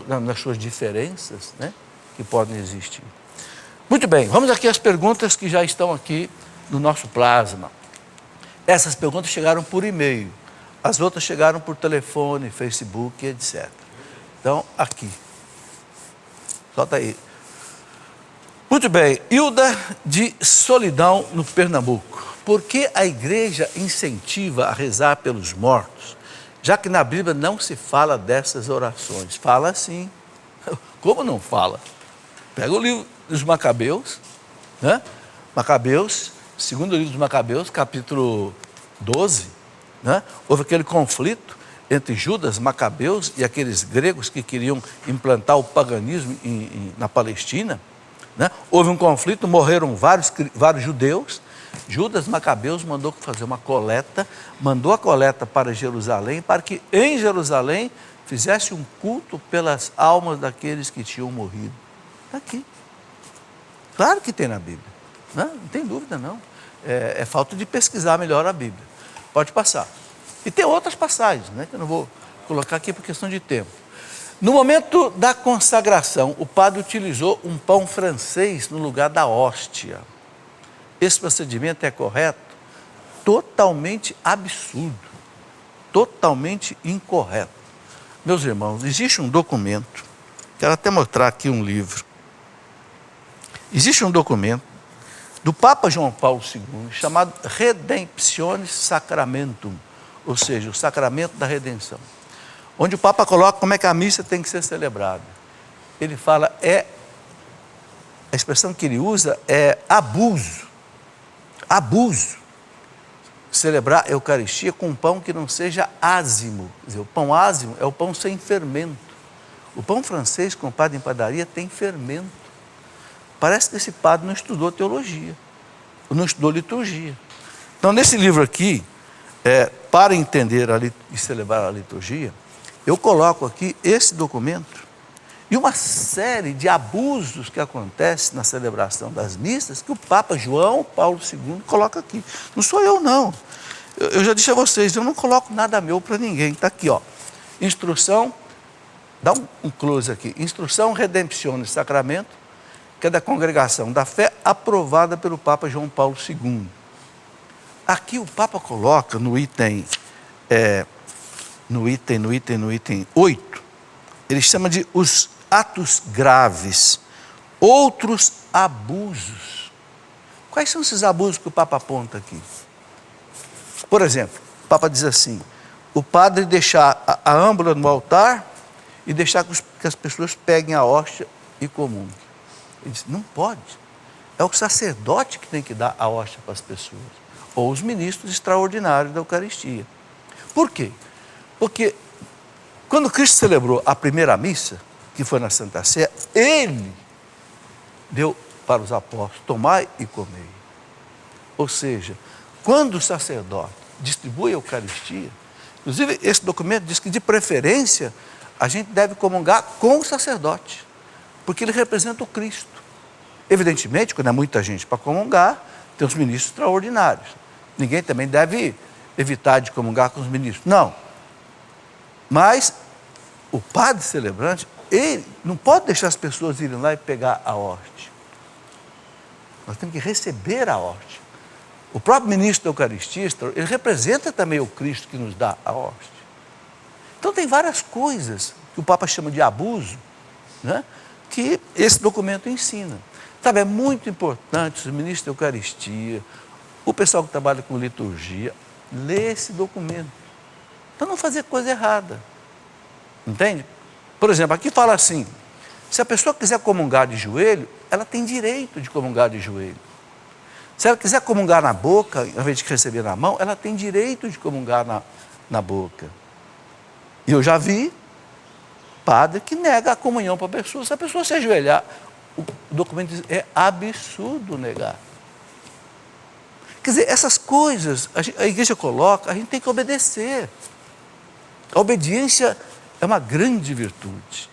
S1: nas suas diferenças, né, que podem existir. Muito bem, vamos aqui às perguntas que já estão aqui no nosso plasma. Essas perguntas chegaram por e-mail, as outras chegaram por telefone, Facebook, etc. Então, aqui. Solta aí. Muito bem. Hilda de Solidão, no Pernambuco. Por que a igreja incentiva a rezar pelos mortos, já que na Bíblia não se fala dessas orações? Fala sim. Como não fala? Pega o livro dos Macabeus, né? Macabeus, segundo livro dos Macabeus, capítulo 12, né? Houve aquele conflito entre Judas, Macabeus e aqueles gregos que queriam implantar o paganismo na Palestina, né? Houve um conflito, morreram vários judeus. Judas, Macabeus mandou fazer uma coleta, mandou a coleta para Jerusalém, para que em Jerusalém fizesse um culto pelas almas daqueles que tinham morrido. Está aqui. Claro que tem na Bíblia, né? Não tem dúvida não. É falta de pesquisar melhor a Bíblia. Pode passar. E tem outras passagens, né, que eu não vou colocar aqui por questão de tempo. No momento da consagração, o padre utilizou um pão francês no lugar da hóstia. Esse procedimento é correto? Totalmente absurdo, totalmente incorreto. Meus irmãos, existe um documento, quero até mostrar aqui um livro. Existe um documento do Papa João Paulo II, chamado Redemptionis Sacramentum, ou seja, o sacramento da redenção, onde o Papa coloca como é que a missa tem que ser celebrada. Ele fala, a expressão que ele usa é abuso, celebrar a Eucaristia com um pão que não seja ázimo. Quer dizer, o pão ázimo é o pão sem fermento. O pão francês comprado em padaria tem fermento. Parece que esse padre não estudou teologia, não estudou liturgia. Então, nesse livro aqui, para entender e celebrar a liturgia, eu coloco aqui esse documento e uma série de abusos que acontecem na celebração das missas que o Papa João Paulo II coloca aqui. Não sou eu, não. Eu já disse a vocês, eu não coloco nada meu para ninguém. Está aqui, ó. Instrução, dá um close aqui. Instrução Redemptionis Sacramento, que é da Congregação da Fé, aprovada pelo Papa João Paulo II. Aqui o Papa coloca no item 8, ele chama de os atos graves, outros abusos. Quais são esses abusos que o Papa aponta aqui? Por exemplo, o Papa diz assim, o padre deixar a âmbula no altar e deixar que as pessoas peguem a hóstia e comunguem. Ele diz, não pode. É o sacerdote que tem que dar a hóstia para as pessoas, ou os ministros extraordinários da Eucaristia. Por quê? Porque quando Cristo celebrou a primeira missa, que foi na Santa Ceia, ele deu para os apóstolos: tomai e comei. Ou seja, quando o sacerdote distribui a Eucaristia, inclusive esse documento diz que de preferência a gente deve comungar com o sacerdote, porque ele representa o Cristo. Evidentemente, quando é muita gente para comungar, tem os ministros extraordinários. Ninguém também deve evitar de comungar com os ministros. Não. Mas o padre celebrante, ele não pode deixar as pessoas irem lá e pegar a hóstia. Nós temos que receber a hóstia. O próprio ministro da Eucaristia, ele representa também o Cristo que nos dá a hóstia. Então tem várias coisas que o Papa chama de abuso, né, que esse documento ensina. Sabe, é muito importante os ministros da Eucaristia, o pessoal que trabalha com liturgia, ler esse documento, para não fazer coisa errada. Entende? Por exemplo, aqui fala assim: se a pessoa quiser comungar de joelho, ela tem direito de comungar de joelho. Se ela quiser comungar na boca, ao invés de receber na mão, ela tem direito de comungar na boca. E eu já vi padre que nega a comunhão para a pessoa. Se a pessoa se ajoelhar, o documento diz: é absurdo negar. Quer dizer, essas coisas a igreja coloca, a gente tem que obedecer. A obediência é uma grande virtude.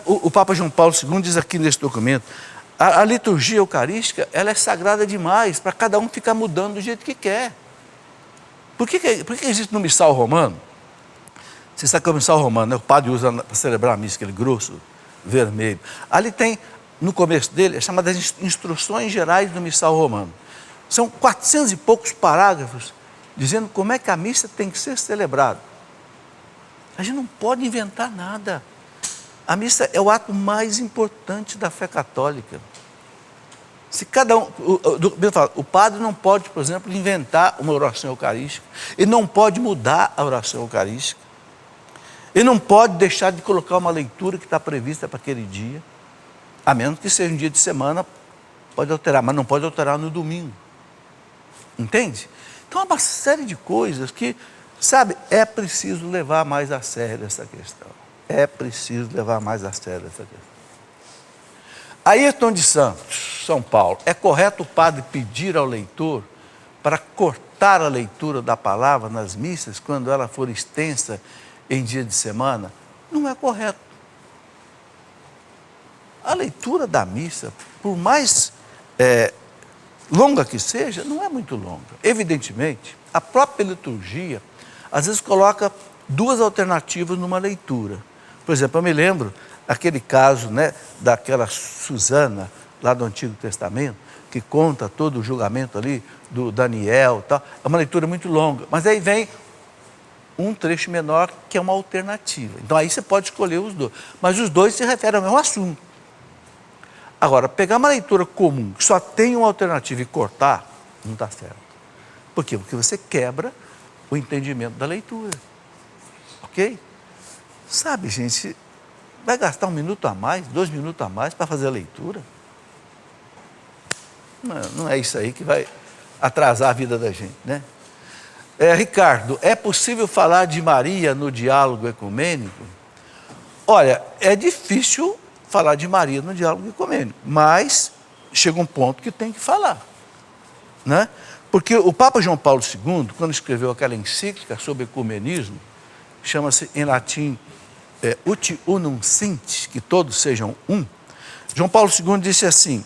S1: O Papa João Paulo II diz aqui nesse documento: a liturgia eucarística, ela é sagrada demais para cada um ficar mudando do jeito que quer. Por que existe no missal romano? Você sabe que o missal romano, né? O padre usa para celebrar a missa, aquele grosso vermelho. Ali tem, no começo dele, é chamada de instruções gerais do missal romano. São 400 e poucos parágrafos dizendo como é que a missa tem que ser celebrada. A gente não pode inventar nada. A missa é o ato mais importante da fé católica. Se cada um, o padre não pode, por exemplo, inventar uma oração eucarística. Ele não pode mudar a oração eucarística. Ele não pode deixar de colocar uma leitura que está prevista para aquele dia, a menos que seja um dia de semana, pode alterar, mas não pode alterar no domingo. Entende? Então, há uma série de coisas que, sabe, é preciso levar mais a sério essa questão. É preciso levar mais a sério essa questão. Ayrton de Santos, São Paulo: é correto o padre pedir ao leitor para cortar a leitura da palavra nas missas quando ela for extensa em dia de semana? Não é correto. A leitura da missa, por mais longa que seja, não é muito longa. Evidentemente, a própria liturgia, às vezes, coloca duas alternativas numa leitura. Por exemplo, eu me lembro aquele caso, né, daquela Susana, lá do Antigo Testamento, que conta todo o julgamento ali do Daniel e tal. É uma leitura muito longa, mas aí vem um trecho menor que é uma alternativa. Então aí você pode escolher os dois, mas os dois se referem ao mesmo assunto. Agora, pegar uma leitura comum, que só tem uma alternativa, e cortar, não está certo. Por quê? Porque você quebra o entendimento da leitura. Ok? Sabe, gente, vai gastar 1 minuto a mais, 2 minutos a mais para fazer a leitura? Não é isso aí que vai atrasar a vida da gente, né? Ricardo, é possível falar de Maria no diálogo ecumênico? Olha, é difícil falar de Maria no diálogo ecumênico, mas chega um ponto que tem que falar, né? Porque o Papa João Paulo II, quando escreveu aquela encíclica sobre ecumenismo, chama-se em latim Ut Unum Sint, que todos sejam um, João Paulo II disse assim: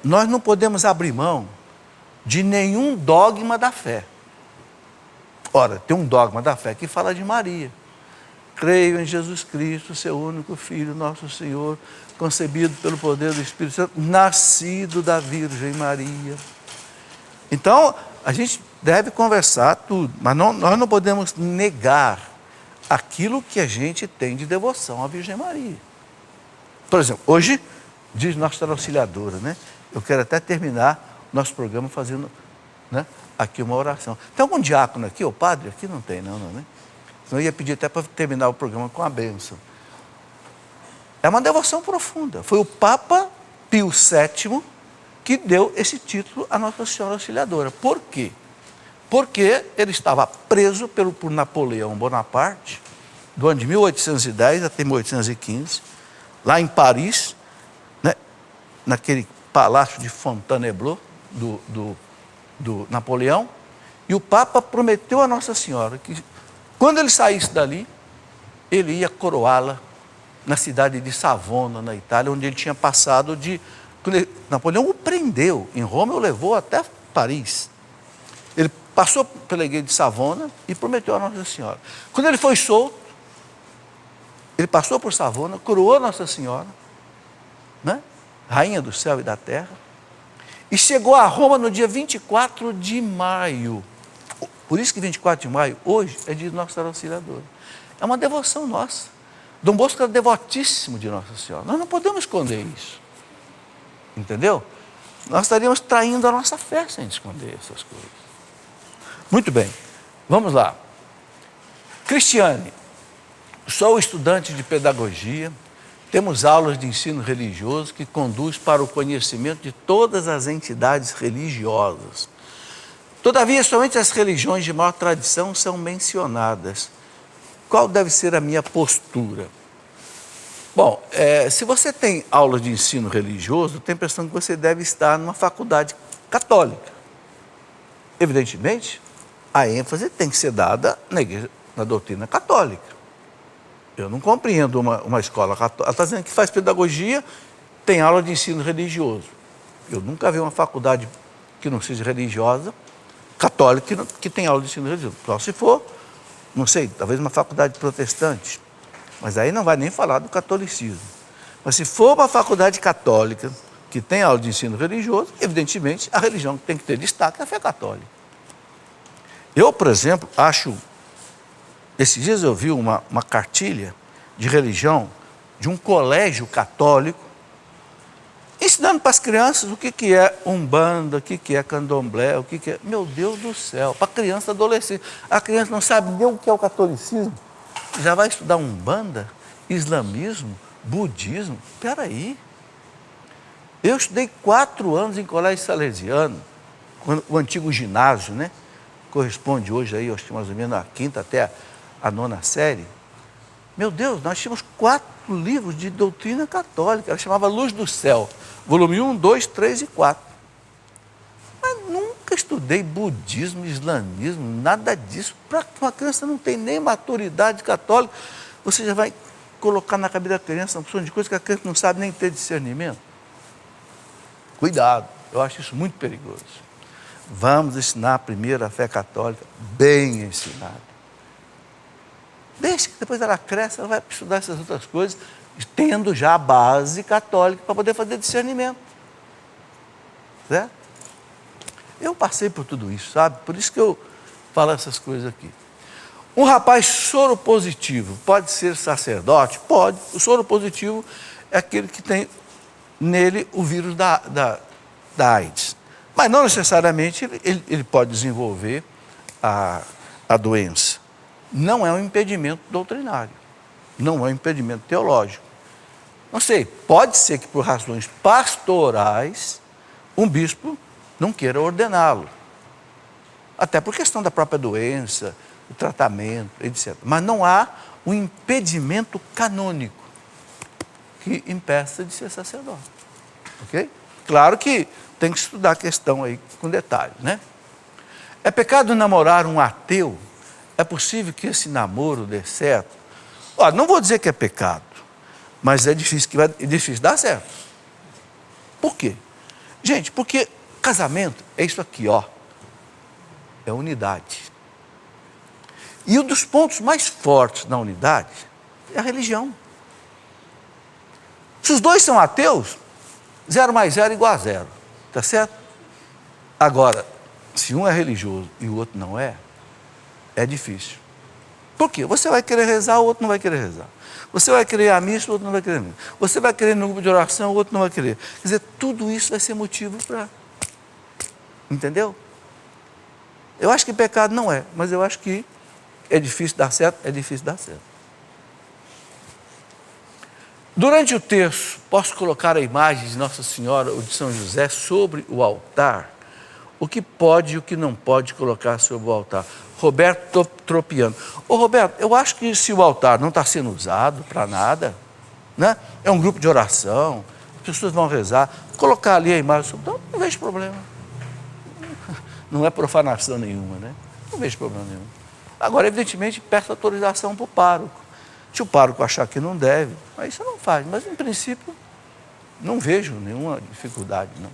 S1: nós não podemos abrir mão de nenhum dogma da fé. Ora, tem um dogma da fé que fala de Maria. Creio em Jesus Cristo, seu único Filho, nosso Senhor, concebido pelo poder do Espírito Santo, nascido da Virgem Maria. Então, a gente deve conversar tudo, mas nós não podemos negar aquilo que a gente tem de devoção à Virgem Maria. Por exemplo, hoje, diz Nossa Auxiliadora, né? Eu quero até terminar nosso programa fazendo, né, aqui uma oração. Tem algum diácono aqui, ou padre? Aqui não tem, não, né? Eu ia pedir até para terminar o programa com a bênção. É uma devoção profunda. Foi o Papa Pio VII que deu esse título à Nossa Senhora Auxiliadora. Por quê? Porque ele estava preso por Napoleão Bonaparte do ano de 1810 até 1815, lá em Paris, né, naquele palácio de Fontainebleau do Napoleão, e o Papa prometeu a Nossa Senhora que, quando ele saísse dali, ele ia coroá-la na cidade de Savona, na Itália, onde ele tinha passado Napoleão o prendeu em Roma e o levou até Paris. Ele passou pela igreja de Savona e prometeu a Nossa Senhora. Quando ele foi solto, ele passou por Savona, coroou a Nossa Senhora, né? Rainha do céu e da terra, e chegou a Roma no dia 24 de maio. Por isso que 24 de maio, hoje, é dia de Nossa Senhora Auxiliadora. É uma devoção nossa. Dom Bosco era devotíssimo de Nossa Senhora. Nós não podemos esconder isso. Entendeu? Nós estaríamos traindo a nossa fé sem esconder essas coisas. Muito bem, vamos lá. Cristiane, sou estudante de pedagogia, temos aulas de ensino religioso que conduz para o conhecimento de todas as entidades religiosas. Todavia, somente as religiões de maior tradição são mencionadas. Qual deve ser a minha postura? Bom, se você tem aulas de ensino religioso, eu tenho a impressão que você deve estar numa faculdade católica. Evidentemente, a ênfase tem que ser dada na doutrina católica. Eu não compreendo uma escola católica. Ela está dizendo que faz pedagogia, tem aula de ensino religioso. Eu nunca vi uma faculdade que não seja religiosa, católica, que tem aula de ensino religioso. Só se for, não sei, talvez uma faculdade protestante. Mas aí não vai nem falar do catolicismo. Mas se for uma faculdade católica que tem aula de ensino religioso, evidentemente a religião que tem que ter destaque é a fé católica. Eu, por exemplo, acho... Esses dias eu vi uma cartilha de religião de um colégio católico ensinando para as crianças o que é umbanda, o que é candomblé, o que é... Meu Deus do céu, para criança adolescente. A criança não sabe nem o que é o catolicismo. Já vai estudar umbanda, islamismo, budismo? Espera aí. Eu estudei 4 anos em colégio salesiano, o antigo ginásio, né? Corresponde hoje aí, acho que mais ou menos a 5ª até a 9ª série. Meu Deus, nós tínhamos 4 livros de doutrina católica, ela chamava Luz do Céu, volume 1, 2, 3 e 4. Mas nunca estudei budismo, islamismo, nada disso. Para uma criança não tem nem maturidade católica, você já vai colocar na cabeça da criança uma opção de coisa que a criança não sabe nem ter discernimento. Cuidado, eu acho isso muito perigoso. Vamos ensinar primeiro a fé católica bem ensinada. Deixa que depois ela cresce, ela vai estudar essas outras coisas, tendo já a base católica para poder fazer discernimento. Certo? Eu passei por tudo isso, sabe? Por isso que eu falo essas coisas aqui. Um rapaz soropositivo pode ser sacerdote? Pode. O soropositivo é aquele que tem nele o vírus da AIDS. Mas não necessariamente ele pode desenvolver a doença. Não é um impedimento doutrinário, não é um impedimento teológico. Não sei, pode ser que por razões pastorais um bispo não queira ordená-lo. Até por questão da própria doença, o tratamento, etc. Mas não há um impedimento canônico que impeça de ser sacerdote. Ok? Claro que tem que estudar a questão aí com detalhes, né? É pecado namorar um ateu? É possível que esse namoro dê certo? Ó, não vou dizer que é pecado, mas é difícil dar certo. Por quê? Gente, porque casamento é isso aqui, ó. É unidade. E um dos pontos mais fortes na unidade é a religião. Se os dois são ateus, 0 mais 0 igual a 0. Tá certo? Agora, se um é religioso e o outro não é difícil. Por quê? Você vai querer rezar, o outro não vai querer rezar. Você vai querer a missa, o outro não vai querer a missa. Você vai querer no grupo de oração, o outro não vai querer. Quer dizer, tudo isso vai ser motivo para... Entendeu? Eu acho que pecado não é, mas eu acho que é difícil dar certo, é difícil dar certo. Durante o terço, posso colocar a imagem de Nossa Senhora ou de São José sobre o altar? O que pode e o que não pode colocar sobre o altar? Roberto Tropiano. Ô Roberto, eu acho que se o altar não está sendo usado para nada, né? É um grupo de oração, as pessoas vão rezar, colocar ali a imagem, então não vejo problema. Não é profanação nenhuma, né? Não vejo problema nenhum. Agora, evidentemente, peço autorização para o pároco. Se o pároco achar que não deve, aí isso não faz. Mas, em princípio, não vejo nenhuma dificuldade, não.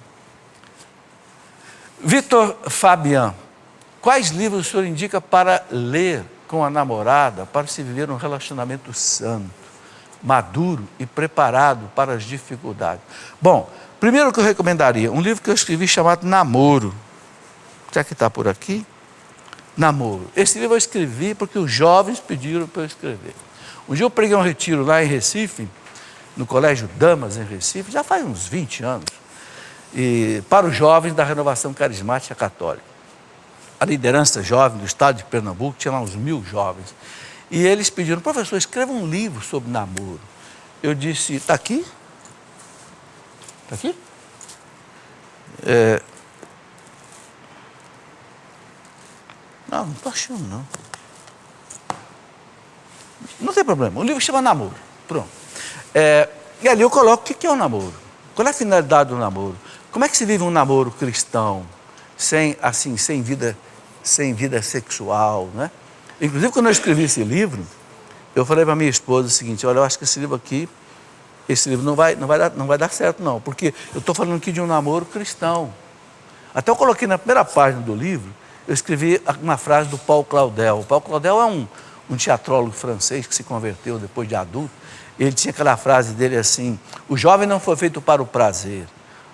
S1: Vitor Fabian, quais livros o senhor indica para ler com a namorada para se viver um relacionamento santo, maduro e preparado para as dificuldades? Bom, primeiro que eu recomendaria, um livro que eu escrevi chamado Namoro. Será que está por aqui? Namoro. Esse livro eu escrevi porque os jovens pediram para eu escrever. Um dia eu preguei um retiro lá em Recife, no Colégio Damas, em Recife, já faz uns 20 anos, e para os jovens da Renovação Carismática Católica. A liderança jovem do estado de Pernambuco tinha lá uns 1000 jovens. E eles pediram, professor, escreva um livro sobre namoro. Eu disse, está aqui? Está aqui? Não estou achando, não. Não tem problema, o livro chama Namoro. Pronto. E ali eu coloco o que é o namoro. Qual é a finalidade do namoro? Como é que se vive um namoro cristão, sem vida sexual, né? Inclusive, quando eu escrevi esse livro, eu falei para minha esposa o seguinte, olha, eu acho que esse livro não vai dar certo, não, porque eu estou falando aqui de um namoro cristão. Até eu coloquei na primeira página do livro, eu escrevi uma frase do Paul Claudel. O Paul Claudel é um teatrólogo francês que se converteu depois de adulto. Ele tinha aquela frase dele assim, o jovem não foi feito para o prazer,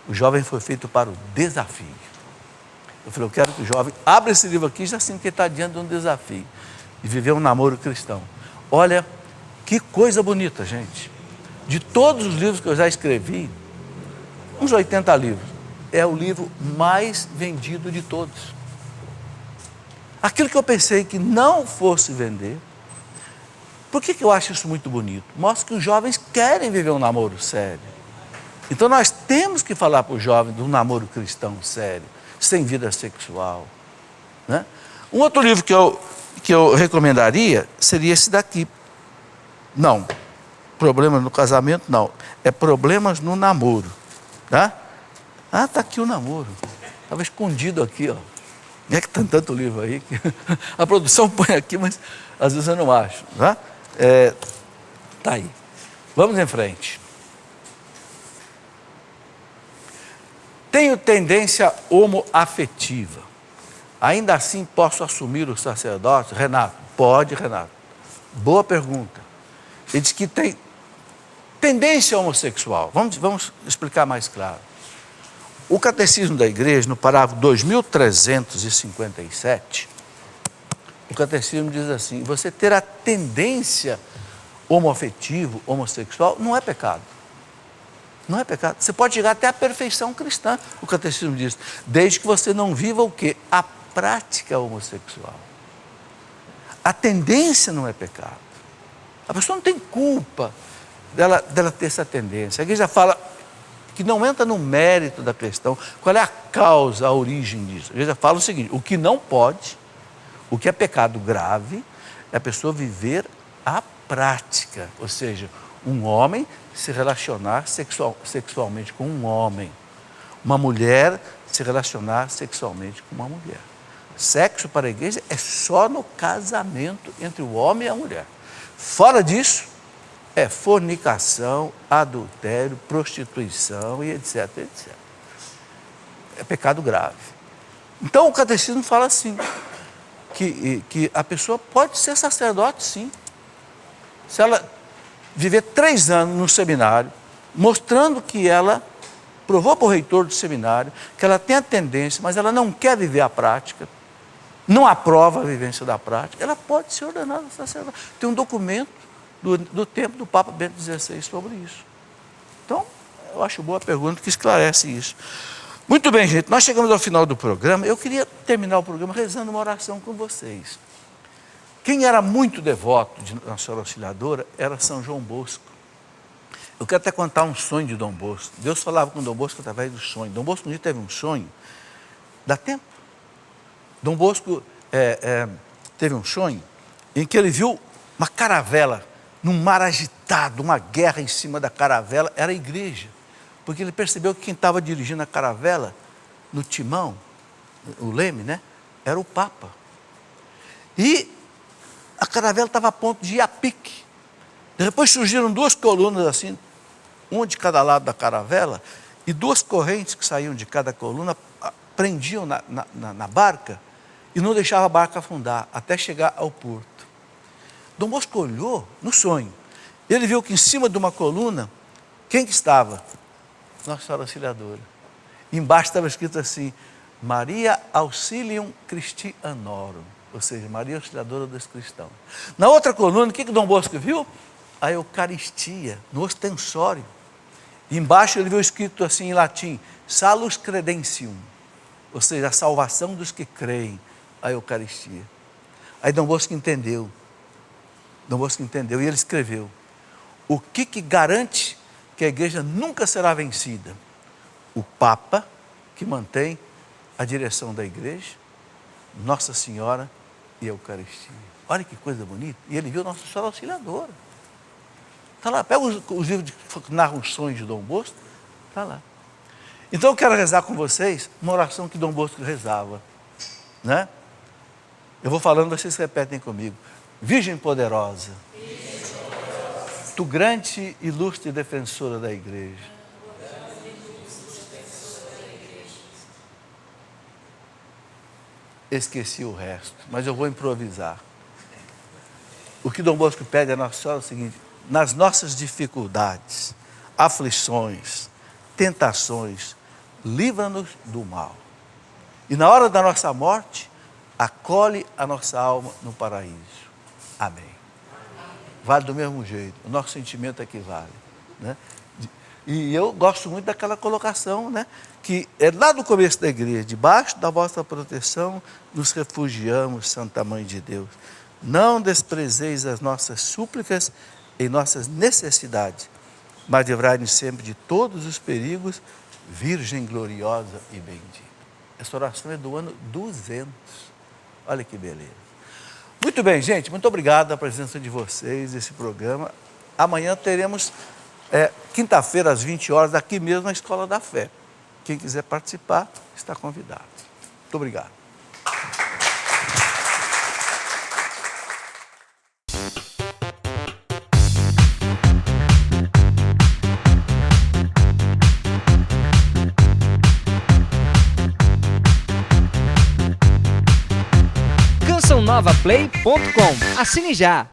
S1: o jovem foi feito para o desafio. Eu falei, eu quero que o jovem abra esse livro aqui, já assim que ele está diante de um desafio, de viver um namoro cristão. Olha, que coisa bonita, gente. De todos os livros que eu já escrevi, uns 80 livros, é o livro mais vendido de todos. Aquilo que eu pensei que não fosse vender. Por que eu acho isso muito bonito? Mostra que os jovens querem viver um namoro sério. Então nós temos que falar para os jovens de um namoro cristão sério, sem vida sexual, né? Um outro livro que eu recomendaria seria esse daqui. Não, problemas no casamento não, é problemas no namoro, tá? Ah, está aqui o namoro, estava escondido aqui, ó. Não é que tem tanto livro aí, que a produção põe aqui, mas às vezes eu não acho, tá? Tá aí. Vamos em frente. Tenho tendência homoafetiva. Ainda assim posso assumir o sacerdócio? Renato, pode, Renato. Boa pergunta. Ele diz que tem tendência homossexual. Vamos explicar mais claro. O Catecismo da Igreja, no parágrafo 2357, o Catecismo diz assim, você ter a tendência homoafetivo, homossexual, não é pecado. Não é pecado. Você pode chegar até a perfeição cristã, o Catecismo diz, desde que você não viva o quê? A prática homossexual. A tendência não é pecado. A pessoa não tem culpa dela ter essa tendência. A Igreja fala que não entra no mérito da questão, qual é a causa, a origem disso. A Igreja fala o seguinte, o que não pode, o que é pecado grave, é a pessoa viver a prática, ou seja, um homem se relacionar sexualmente com um homem, uma mulher se relacionar sexualmente com uma mulher. Sexo para a Igreja é só no casamento entre o homem e a mulher. Fora disso, é fornicação, adultério, prostituição e etc, etc. É pecado grave. Então o Catecismo fala assim, que a pessoa pode ser sacerdote, sim. Se ela viver 3 anos no seminário, mostrando que ela provou para o reitor do seminário, que ela tem a tendência, mas ela não quer viver a prática, não aprova a vivência da prática, ela pode ser ordenada sacerdote. Tem um documento do tempo do Papa Bento XVI sobre isso. Então, eu acho boa a pergunta que esclarece isso. Muito bem, gente, nós chegamos ao final do programa. Eu queria terminar o programa rezando uma oração com vocês. Quem era muito devoto de Nossa Senhora Auxiliadora era São João Bosco. Eu quero até contar um sonho de Dom Bosco. Deus falava com Dom Bosco através do sonho. Dom Bosco um dia teve um sonho, dá tempo. Dom Bosco teve um sonho em que ele viu uma caravela num mar agitado, uma guerra em cima da caravela, era a igreja. Porque ele percebeu que quem estava dirigindo a caravela, no timão, o leme, né, era o Papa. E a caravela estava a ponto de ir a pique. Depois surgiram duas colunas assim, uma de cada lado da caravela, e duas correntes que saíam de cada coluna, prendiam na barca e não deixavam a barca afundar, até chegar ao porto. Dom Bosco olhou no sonho. Ele viu que em cima de uma coluna, quem que estava? Nossa Senhora Auxiliadora. Embaixo estava escrito assim, Maria Auxilium Christianorum, ou seja, Maria Auxiliadora dos cristãos. Na outra coluna, o que Dom Bosco viu? A Eucaristia, no ostensório. Embaixo ele viu escrito assim em latim, Salus Credentium, ou seja, a salvação dos que creem, a Eucaristia. Aí Dom Bosco entendeu. E ele escreveu, o que garante que a igreja nunca será vencida? O Papa, que mantém a direção da igreja, Nossa Senhora e a Eucaristia. Olha que coisa bonita. E ele viu Nossa Senhora Auxiliadora. Está lá, pega os livros que narram os sonhos de Dom Bosco, está lá. Então eu quero rezar com vocês uma oração que Dom Bosco rezava, né? Eu vou falando, vocês repetem comigo. Virgem poderosa, tu grande e ilustre defensora da igreja, esqueci o resto, mas eu vou improvisar. O que Dom Bosco pede a Nossa Senhora é o seguinte, nas nossas dificuldades, aflições, tentações, livra-nos do mal. E na hora da nossa morte, acolhe a nossa alma no paraíso. Amém. Vale do mesmo jeito, o nosso sentimento é que vale, né? E eu gosto muito daquela colocação, né, que é lá do começo da igreja, debaixo da vossa proteção nos refugiamos, Santa Mãe de Deus. Não desprezeis as nossas súplicas em nossas necessidades, mas livrai-nos sempre de todos os perigos, Virgem gloriosa e bendita. Essa oração é do ano 200. Olha que beleza. Muito bem, gente, muito obrigado pela presença de vocês nesse programa. Amanhã teremos, quinta-feira, às 20 horas, aqui mesmo na Escola da Fé. Quem quiser participar, está convidado. Muito obrigado.
S2: cançãonovaplay.com. Assine já!